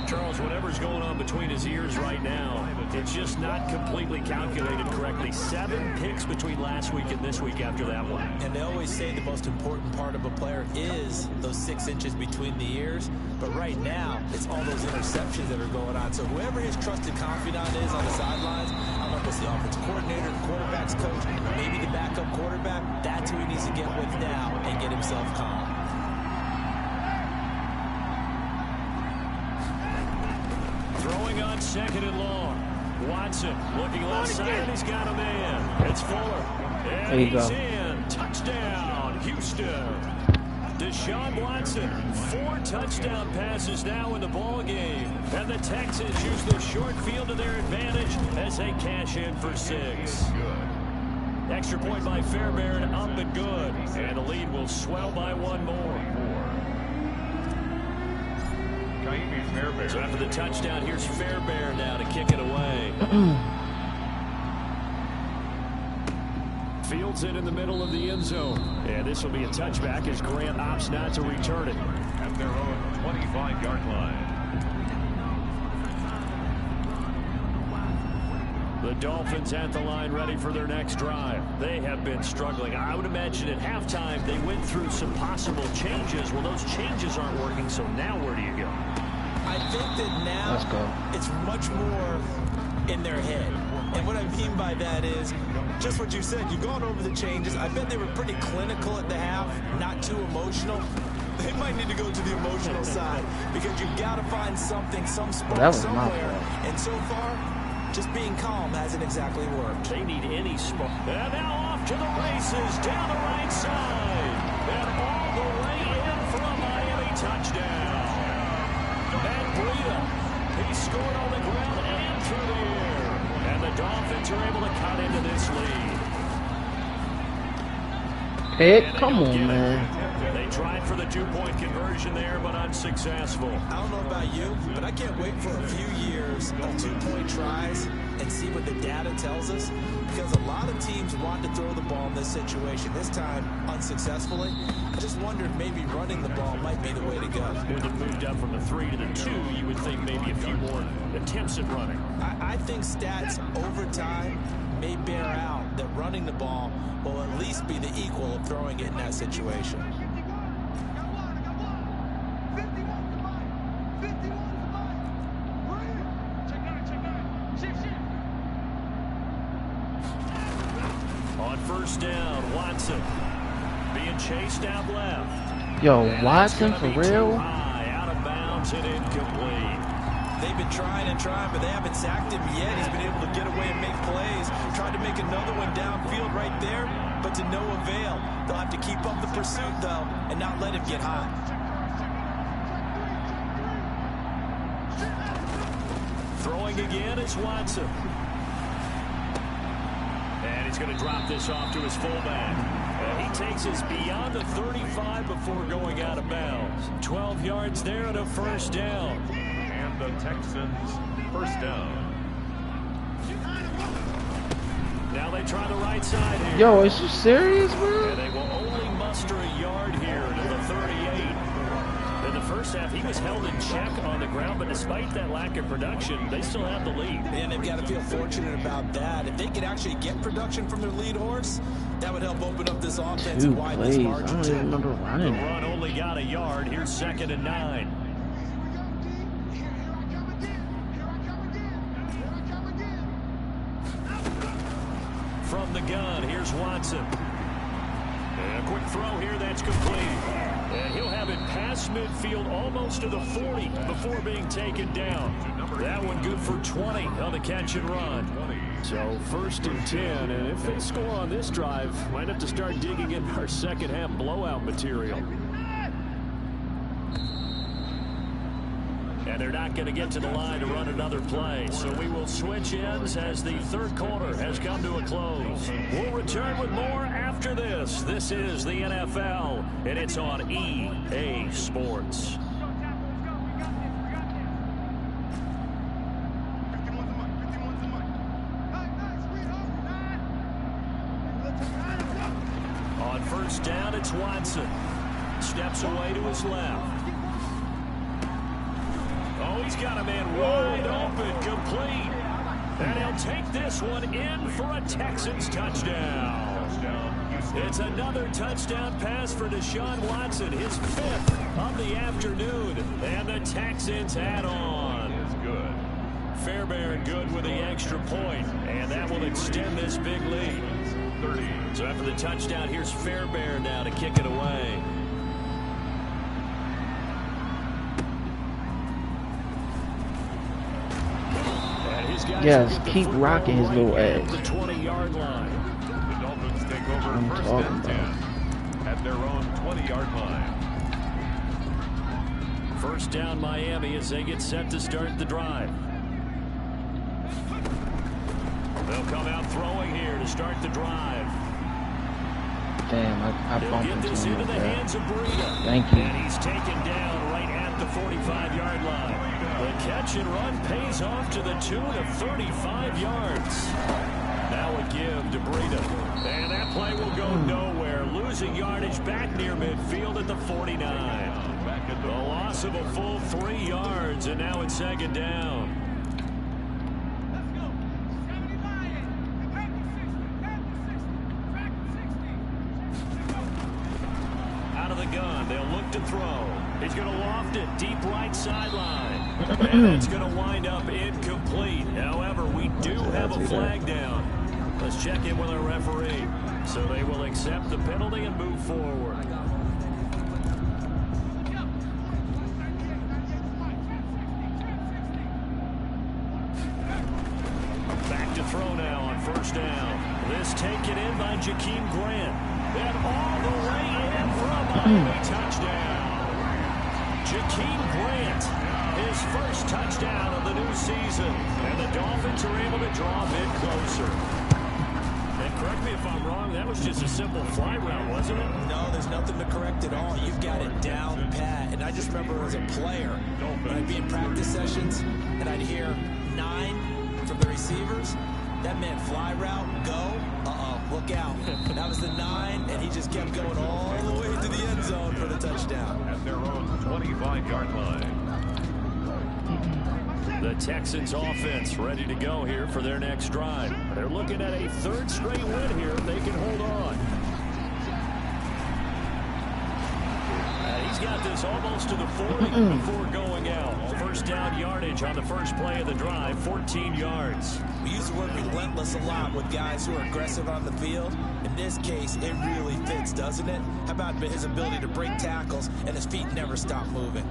Charles, whatever's going on between his ears right now, it's just not completely calculated correctly. 7 picks between last week and this week after that one. And they always say the most important part of a player is those 6 inches between the ears. But right now, it's all those interceptions that are going on. So whoever his trusted confidant is on the sidelines, I don't know if it's the offensive coordinator, the quarterback's coach, maybe the backup quarterback, that's who he needs to get with now and get himself calm. Throwing on second and long. Watson looking left side. He's got a man. It's Fuller. And he's in. Touchdown, Houston. Deshaun Watson, 4 touchdown passes now in the ball game. And the Texans use the short field to their advantage as they cash in for 6. Extra point by Fairbairn, up and good. And the lead will swell by 1 more. So after the touchdown, here's Fairbairn now to kick it away. Fields it in the middle of the end zone. And this will be a touchback as Grant opts not to return it. At their own 25-yard line. The Dolphins at the line ready for their next drive. They have been struggling. I would imagine at halftime they went through some possible changes. Well, those changes aren't working, so now where do you go? I think that now it's much more in their head. And what I mean by that is just what you said. You've gone over the changes. I bet they were pretty clinical at the half, not too emotional. they might need to go to the emotional side because you've got to find something, some spark somewhere. And so far, just being calm hasn't exactly worked. They need any spark. And now off to the races down the right side. And all the way in for a Miami touchdown. Matt Breida, he scored on the ground and through the air. And the Dolphins are able to cut into this lead. Hey, come on, man. They tried for the 2-point conversion there, but unsuccessful. I don't know about you, but I can't wait for a few years of 2-point tries and see what the data tells us, because a lot of teams want to throw the ball in this situation. This time, unsuccessfully. I just wonder if maybe running the ball might be the way to go. When it moved up from the 3 to the 2, you would think maybe a few more attempts at running. I think stats over time may bear out that running the ball will at least be the equal of throwing it in that situation. On first down, Watson being chased out left. Yo, Watson for real? High, out of bounds and incomplete. They've been trying and trying, but they haven't sacked him yet. He's been able to get away and make plays. Tried to make another one downfield right there, but to no avail. They'll have to keep up the pursuit, though, and not let him get hot. Throwing again, it's Watson. And he's going to drop this off to his fullback. And he takes us beyond the 35 before going out of bounds. 12 yards there and a first down. And the Texans first down. Now they try the right side here. Yo, is you serious, bro? And they will only muster a yard here to the 38. In the first half, he was held in check on the ground, but despite that lack of production, they still have the lead. And they've got to feel fortunate about that. If they could actually get production from their lead horse, that would help open up this offense and widen this margin. I don't even remember running. The run only got a yard. Here's 2nd and 9. From the gun, here's Watson. And a quick throw here, that's complete. And he'll have it past midfield almost to the 40 before being taken down. That one good for 20 on the catch and run. So 1st and 10, and if they score on this drive, might have to start digging in our second half blowout material. And they're not going to get to the line to run another play. So we will switch ends as the third quarter has come to a close. We'll return with more after this. This is the NFL, and it's on EA Sports. On first down, it's Watson. Steps away to his left. Oh, he's got a man wide open, complete. And he'll take this one in for a Texans touchdown. It's another touchdown pass for Deshaun Watson, his 5th of the afternoon. And the Texans add on. Fairbairn good with the extra point, and that will extend this big lead. So after the touchdown, here's Fairbairn now to kick it away. Yes, keep rocking his little ass. The 20-yard line. The Dolphins take over 1st and 10 at their own 20-yard line. First down Miami as they get set to start the drive. They'll come out throwing here to start the drive. Damn, I bumped into him with that. Thank you. And he's taken down right at the 45-yard line. The catch and run pays off to the tune of 35 yards. Now a give to Breida. And that play will go nowhere. Losing yardage back near midfield at the 49. The loss of a full 3 yards, and now it's 2nd down. Out of the gun, they'll look to throw. He's going to loft it deep right sideline. And it's going to wind up incomplete. However, we do have a flag down. Let's check in with our referee. So they will accept the penalty and move forward. back to throw now on first down. This taken in by Jakeem Grant. And all the way in for a Miami touchdown. Jakeem Grant, his first touchdown of the new season. And the Dolphins are able to draw a bit closer. And correct me if I'm wrong, that was just a simple fly route, wasn't it? No, there's nothing to correct at all. You've got it down pat. And I just remember as a player, when I'd be in practice sessions, and I'd hear 9 from the receivers. That meant fly route, go, look out. That was the 9, and he just kept going all the way to the end zone for the touchdown. At their own 25-yard line. The Texans offense ready to go here for their next drive. They're looking at a 3rd straight win here if they can hold on. He's got this almost to the 40 before going out. First down yardage on the first play of the drive, 14 yards. We use the word relentless a lot with guys who are aggressive on the field. In this case, it really fits, doesn't it? How about his ability to break tackles and his feet never stop moving?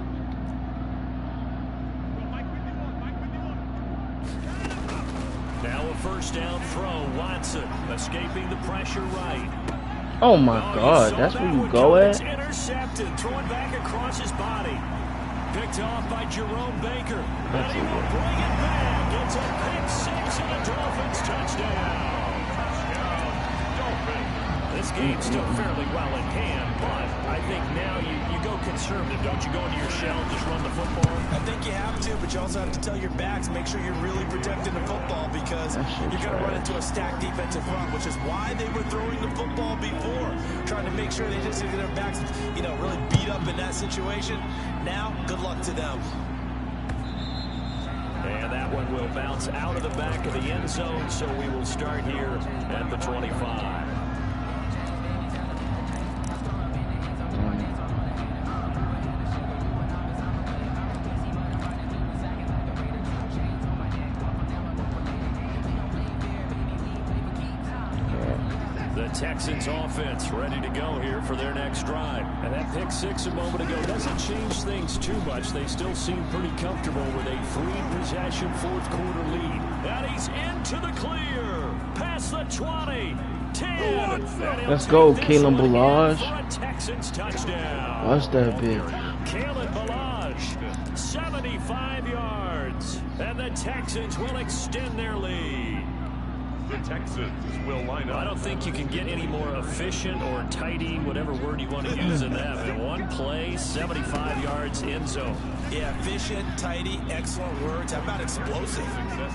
Now a first down throw. Watson escaping the pressure right. Oh my God, that's where you go at? Intercepted, throwing back across his body. Picked off by Jerome Baker. And he will bring it back. It's a pick 6 and a Dolphins touchdown. This game's still fairly well in hand, but I think now you go conservative, don't you? Go into your shell and just run the football? I think you have to, but you also have to tell your backs, make sure you're really protecting the football because you're going to run into a stacked defensive front, which is why they were throwing the football before, trying to make sure they just get their backs, really beat up in that situation. Now, good luck to them. And that one will bounce out of the back of the end zone, so we will start here at the 25. Texans offense ready to go here for their next drive. And that pick 6 a moment ago doesn't change things too much. They still seem pretty comfortable with a 3-possession 4th quarter lead. And he's into the clear. Past the 20. 10. Let's go, Kalen Ballage. Texans touchdown. What's that big? Kalen Ballage, 75 yards. And the Texans will extend their lead. The Texans will line up. I don't think you can get any more efficient or tidy, whatever word you want to use in that. In one play, 75 yards end zone. Yeah, efficient, tidy, excellent words. How about explosive?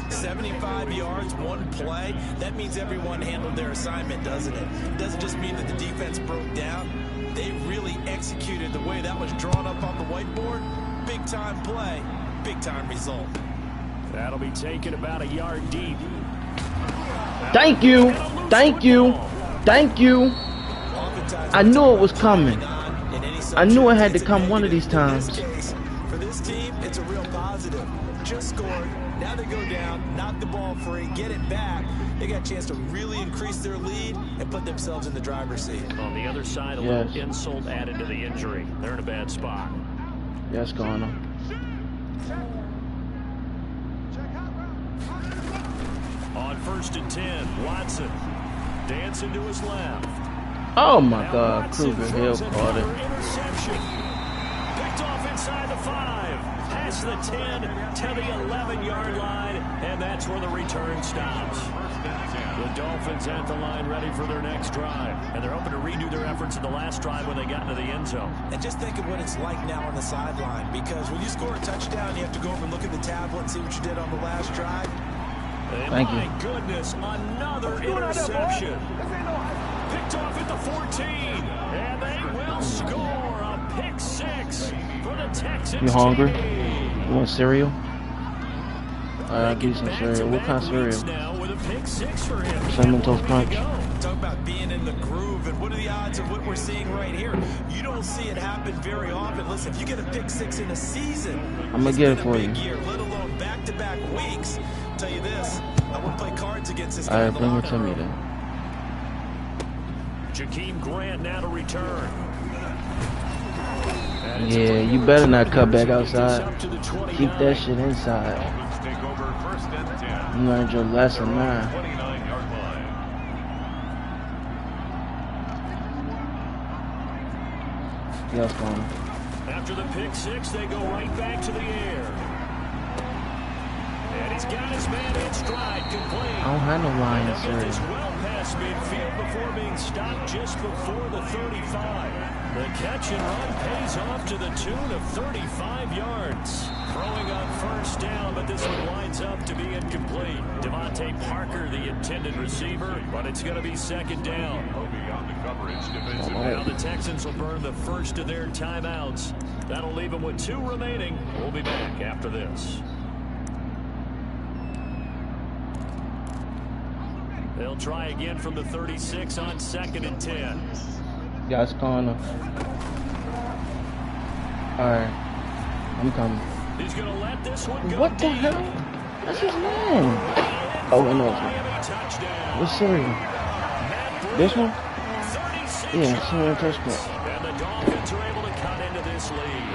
75 yards, one play. That means everyone handled their assignment, doesn't it? It doesn't just mean that the defense broke down. They really executed the way that was drawn up on the whiteboard. Big-time play, big-time result. That'll be taken about a yard deep. Thank you. Thank you. Thank you. I knew it was coming. I knew it had to come one of these times. For this team, it's a real positive. Just scored. Now they go down, knock the ball free, get it back. They got a chance to really increase their lead and put themselves in the driver's seat. On the other side, a little insult added to the injury. They're in a bad spot. Yes, going on. On 1st and 10, Watson dancing to his left. Oh my God, Kruger Hill caught it. Interception. Picked off inside the 5, past the 10 to the 11-yard line, and that's where the return stops. The Dolphins at the line ready for their next drive, and they're hoping to redo their efforts in the last drive when they got into the end zone. And just think of what it's like now on the sideline, because when you score a touchdown, you have to go over and look at the tablet and see what you did on the last drive. Thank you. My goodness, another interception. Picked off at the 14, and they will score a pick 6 for the Texans. You hungry? You want cereal? I'll give you some cereal. What kind of cereal? Cinnamon Toast Crunch. Talk about being in the groove, and what are the odds of what we're seeing right here? You don't see it happen very often. Listen, if you get a pick 6 in a season, I'm gonna get it for you. Year, let alone back-to-back weeks. I'll tell you this, I wouldn't play cards against this guy. All right, bring it to me then. Jakeem Grant now to return. Yeah, you better not cut back outside. Keep that shit inside. You learned your lesson now. 29-yard line. Yes, man. After the pick six, they go right back to the air. And he's got his man in stride, complete. I don't have no line, They'll get this sir. well past midfield before being stopped just before the 35. The catch and run pays off to the tune of 35 yards. Throwing on first down, but this one winds up to be incomplete. Devontae Parker, the intended receiver, but it's going to be second down. Beyond the coverage, defensive Now the Texans will burn the first of their timeouts. That'll leave them with 2 remaining. We'll be back after this. They'll try again from the 36 on 2nd and 10. Guys, corner. Alright. I'm coming. He's going to let this one go. What the hell? That's his name. Oh, I know. What's cereal? This one? Yeah, cereal touchdown. And the Dolphins are able to cut into this lead.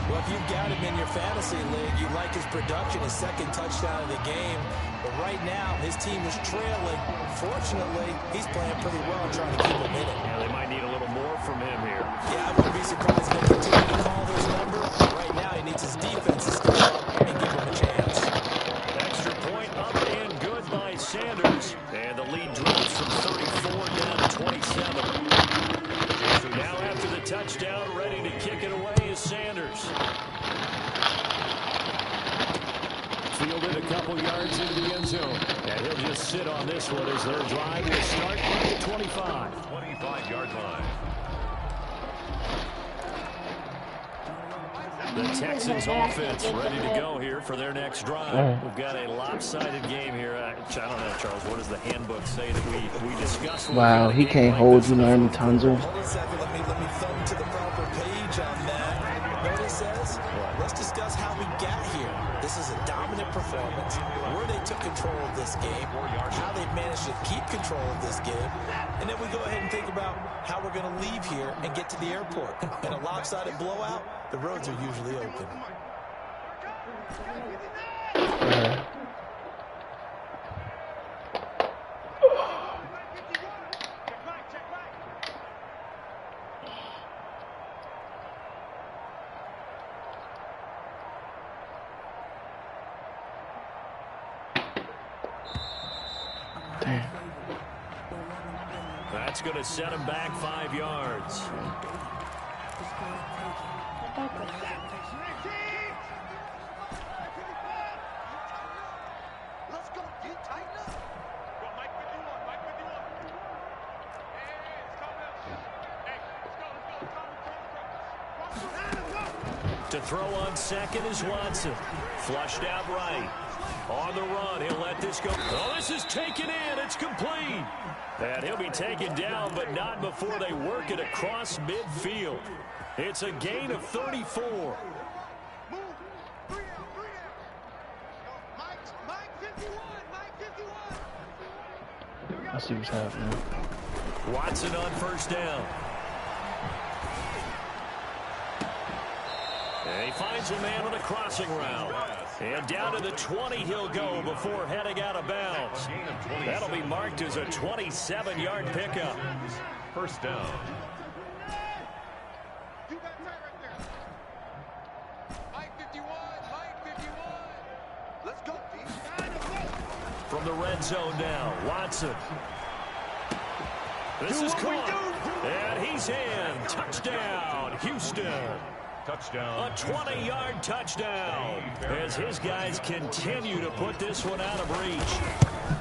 Well, if you've got him in your fantasy league, you like his production, his second touchdown of the game. But right now, his team is trailing. Fortunately, he's playing pretty well and trying to keep him in it. Yeah, they might need a little more from him here. Yeah, I wouldn't be surprised if they continue to call this number. Right now, he needs his defense to step up and give him a chance. Extra point up and good by Sanders. And the lead drops from 34 down to 27. Now after the touchdown, ready to kick it away is Sanders. Fielded a couple yards into the end zone. And he'll just sit on this one as their drive will start at the 25. 25-yard line. The Texans offense ready to go here for their next drive. We've got a lopsided game here. I don't know, Charles, what does the handbook say that we discussed? Wow, he can't hold you, learn Tunzer. Hold on a second. Let me thumb to the proper page on that. What it says? Let's discuss how we got here. This is a dominant performance, where they took control of this game, how they managed to keep control of this game, and then we go ahead and think about how we're going to leave here and get to the airport. In a lopsided blowout, the roads are usually open. That's going to set him back 5 yards. Let's go. You tighten up. Go, Mike 51. Mike 51. Hey, it's coming up. Hey, let's go. To throw on second is Watson. Flushed out right. On the run, he'll let this go. Oh, this is taken in. It's complete. And he'll be taken down, but not before they work it across midfield. It's a gain of 34. Move. 3 out. Mike 51. Mike 51. I see what's happening. Watson on first down. And he finds a man on a crossing route. And down to the 20 he'll go before heading out of bounds. That'll be marked as a 27-yard pickup. First down. You got tight right there. Mike 51. Mike 51. Let's go, D. From the red zone now, Watson. This is caught. And he's in. Touchdown, Houston. Touchdown. A 20-yard touchdown as his guys continue to put this one out of reach.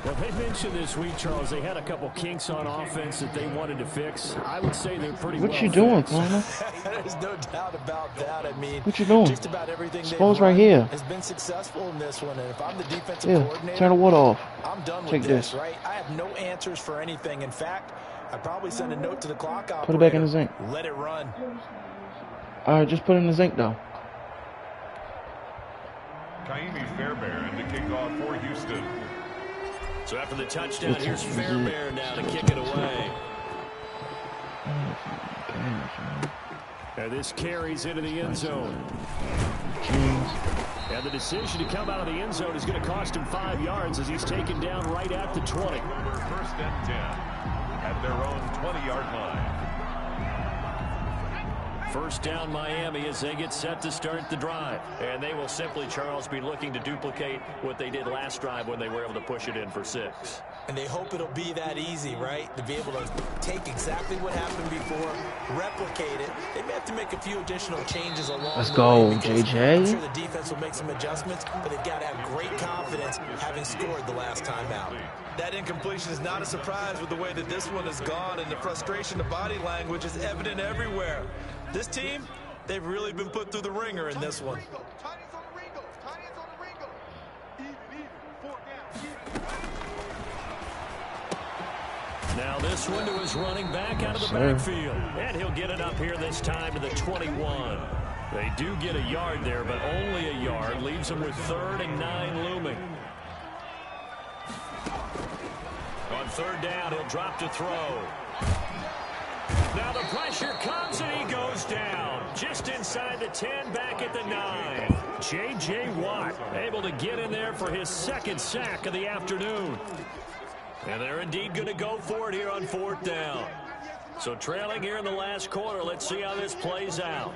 Well, they mentioned this week, Charles, they had a couple kinks on offense that they wanted to fix. I would say they're pretty well What you doing, fixed. Corner? There's no doubt about that. I mean, What you doing? just about everything Suppose they've right run here. has been successful in this one. And if I'm the defensive Yeah, coordinator, turn the water off. I'm done Take with this, this. right? I have no answers for anything. In fact, I'd probably send a note to the clock operator. Put it back in the zinc. Let it run. All right, just put it in the zinc, though. Kaimi Fairbairn to kick off for Houston. So after the touchdown, here's Fairbairn now to kick it away. And this carries into the end zone. And the decision to come out of the end zone is going to cost him 5 yards as he's taken down right at the 20. First and 10 at their own 20-yard line. First down Miami as they get set to start the drive. And they will simply, Charles, be looking to duplicate what they did last drive when they were able to push it in for 6. And they hope it'll be that easy, right? To be able to take exactly what happened before, replicate it. They may have to make a few additional changes along Let's the go, way JJ. I'm sure the defense will make some adjustments, but they've got to have great confidence having scored the last time out. That incompletion is not a surprise with the way that this one has gone, and the frustration, the body language is evident everywhere. This team, they've really been put through the ringer in this one. Now this one to his running back out of the backfield. And he'll get it up here this time to the 21. They do get a yard there, but only a yard. Leaves them with 3rd and 9 looming. On 3rd down, he'll drop to throw. Now the pressure comes and he goes down. Just inside the 10, back at the 9. J.J. Watt able to get in there for his 2nd sack of the afternoon. And they're indeed going to go for it here on 4th down. So trailing here in the last quarter, let's see how this plays out.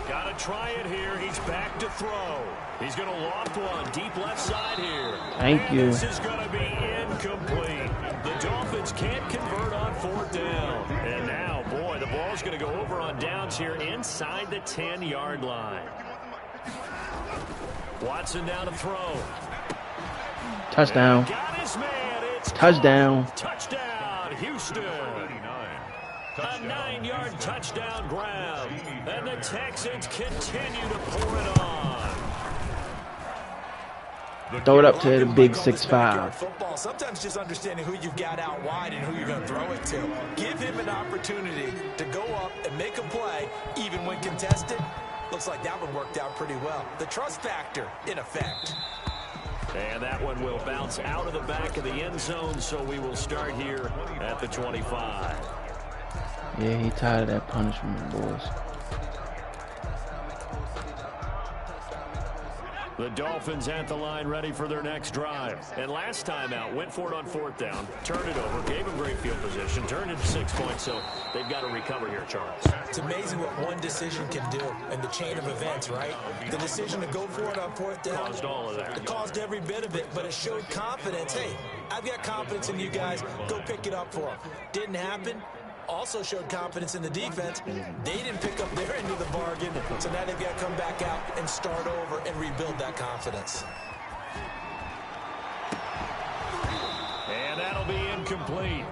Got to try it here. He's back to throw. He's going to loft one deep left side here. Thank you. This is going to be incomplete. The Dolphins can't convert on 4th down. And now, boy, the ball's going to go over on downs here inside the 10-yard line. Watson down to throw. Touchdown. Got his man. It's Touchdown. Touchdown, Houston. A 9-yard touchdown grab. And the Texans continue to pour it on. Throw it up to the big 6'5". Football, sometimes just understanding who you've got out wide and who you're going to throw it to. Give him an opportunity to go up and make a play, even when contested. Looks like that one worked out pretty well. The trust factor in effect. And that one will bounce out of the back of the end zone, so we will start here at the 25. Yeah, he tired of that punishment, boys. The Dolphins at the line ready for their next drive. And last time out, went for it on 4th down, turned it over, gave them great field position, turned it to 6 points, so they've got to recover here, Charles. It's amazing what one decision can do in the chain of events, right? The decision to go for it on 4th down. Caused all of that. It caused every bit of it, but it showed confidence. Hey, I've got confidence in you guys. Go pick it up for them. Didn't happen. Also showed confidence in the defense. They didn't pick up their end of the bargain, so now they've got to come back out and start over and rebuild that confidence. And that'll be incomplete.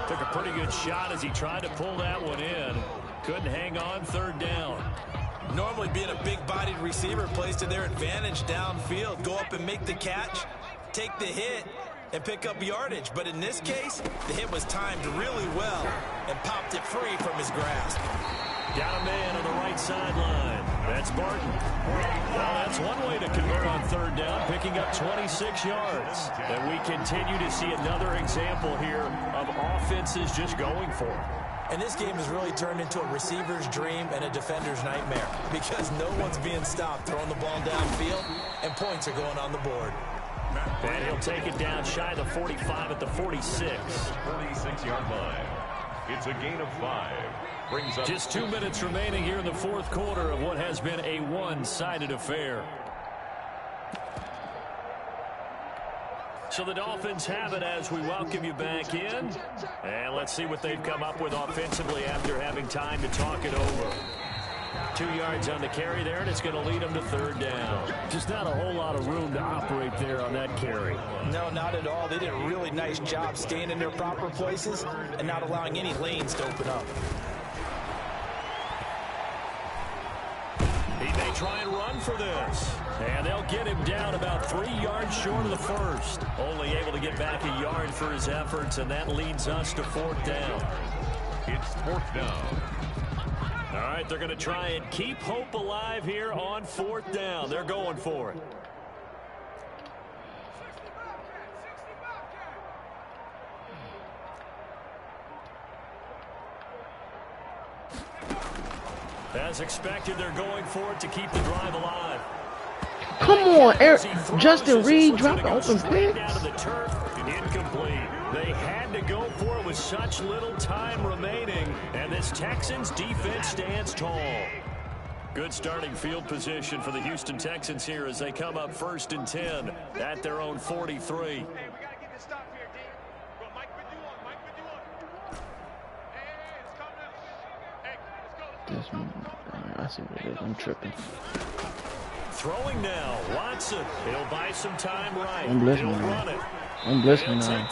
Took a pretty good shot as he tried to pull that one in. Couldn't hang on 3rd down. Normally being a big-bodied receiver plays to their advantage downfield. Go up and make the catch, take the hit, and pick up yardage. But in this case, the hit was timed really well and popped it free from his grasp. Got a man on the right sideline. That's Barton. Well, that's one way to convert on 3rd down, picking up 26 yards. And we continue to see another example here of offenses just going for it. And this game has really turned into a receiver's dream and a defender's nightmare because no one's being stopped throwing the ball downfield, and points are going on the board. And he'll take it down shy of the 45 at the 46. 46-yard line. It's a gain of 5. Brings up just 2 minutes remaining here in the 4th quarter of what has been a one-sided affair. So the Dolphins have it as we welcome you back in. And let's see what they've come up with offensively after having time to talk it over. 2 yards on the carry there, and it's going to lead them to 3rd down. Just not a whole lot of room to operate there on that carry. No, not at all. They did a really nice job staying in their proper places and not allowing any lanes to open up. He may try and run for this. And they'll get him down about 3 yards short of the first. Only able to get back a yard for his efforts, and that leads us to 4th down. It's 4th down. All right, they're going to try and keep hope alive here on 4th down. They're going for it. As expected, they're going for it to keep the drive alive. Come on, Eric. Justin Reed dropped the open pick. Down to the turf. Incomplete. They had to go for it with such little time remaining, and this Texans defense stands tall. Good starting field position for the Houston Texans here as they come up 1st and 10 at their own 43. I see what it is. I'm tripping. Throwing now, Watson. He'll buy some time right. Don't bless me now. Don't bless me now.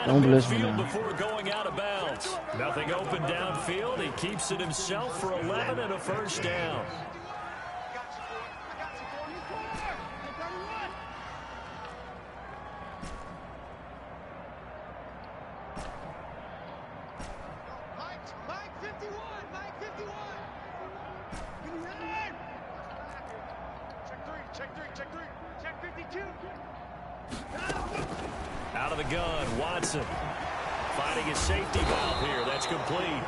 Don't bless me now. Before going out of bounds. Nothing open downfield. He keeps it himself for 11 and a first down. Out of the gun, Watson. Finding his safety valve here. That's complete.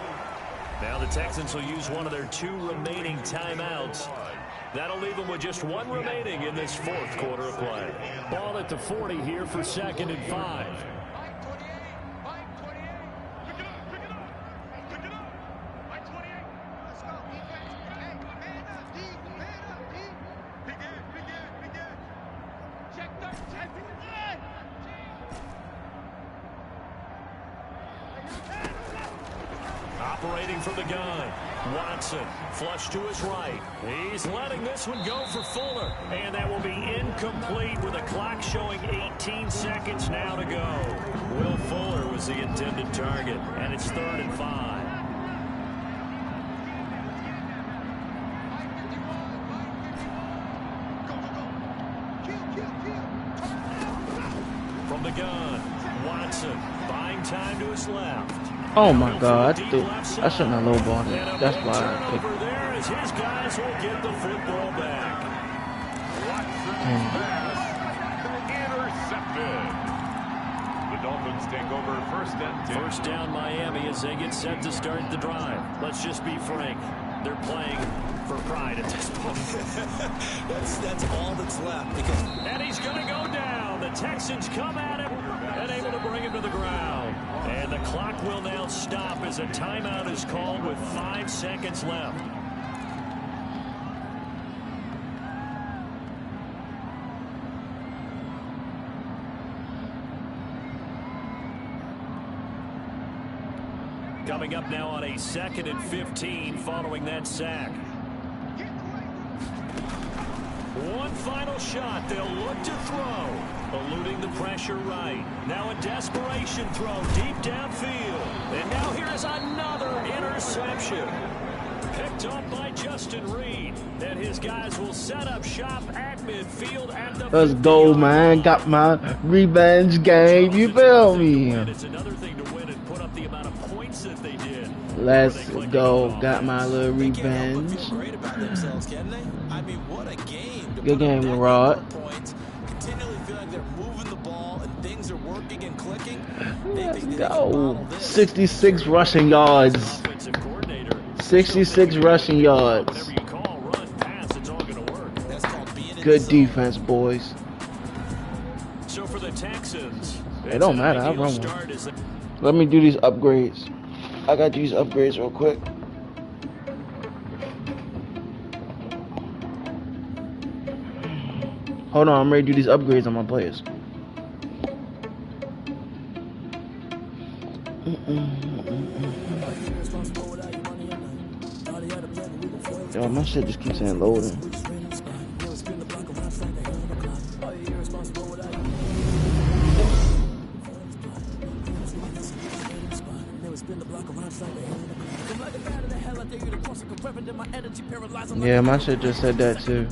Now the Texans will use one of their 2 remaining timeouts. That'll leave them with just 1 remaining in this 4th quarter of play. Ball at the 40 here for 2nd and 5. Operating from the gun, Watson, flush to his right. He's letting this one go for Fuller, and that will be incomplete with a clock showing 18 seconds now to go. Will Fuller was the intended target, and it's 3rd and 5. From the gun, Watson, buying time to his left. Oh my God, I shouldn't have lowballed it. That's why I picked it. There as his guys will get the football back. Intercepted. The Dolphins take over 1st and 10. First down Miami as they get set to start the drive. Let's just be frank. They're playing for pride at this point. that's all that's left. And he's going to go down. The Texans come at him and able to bring him to the ground. And the clock will now stop as a timeout is called with 5 seconds left. Coming up now on a 2nd and 15 following that sack. One final shot. They'll look to throw. Eluding the pressure right. Now a desperation throw deep downfield. And now here is another interception. Picked up by Justin Reed. And his guys will set up shop at midfield at the... Let's go, man. Got my revenge game. You feel me? It's another thing to win and put up the amount of points that they did. Let's go. Got my little revenge. I mean, what a game. Good game, Rod. Continually feeling they're moving the ball and things are working and clicking. Let's go. 66 rushing yards. 66 rushing yards. Good defense, boys. So for the Texans, it don't matter. I run one. Let me do these upgrades. I got these upgrades real quick. Hold on, I'm ready to do these upgrades on my players. Yo, my shit just keeps saying loading. Yeah, my shit just said that too.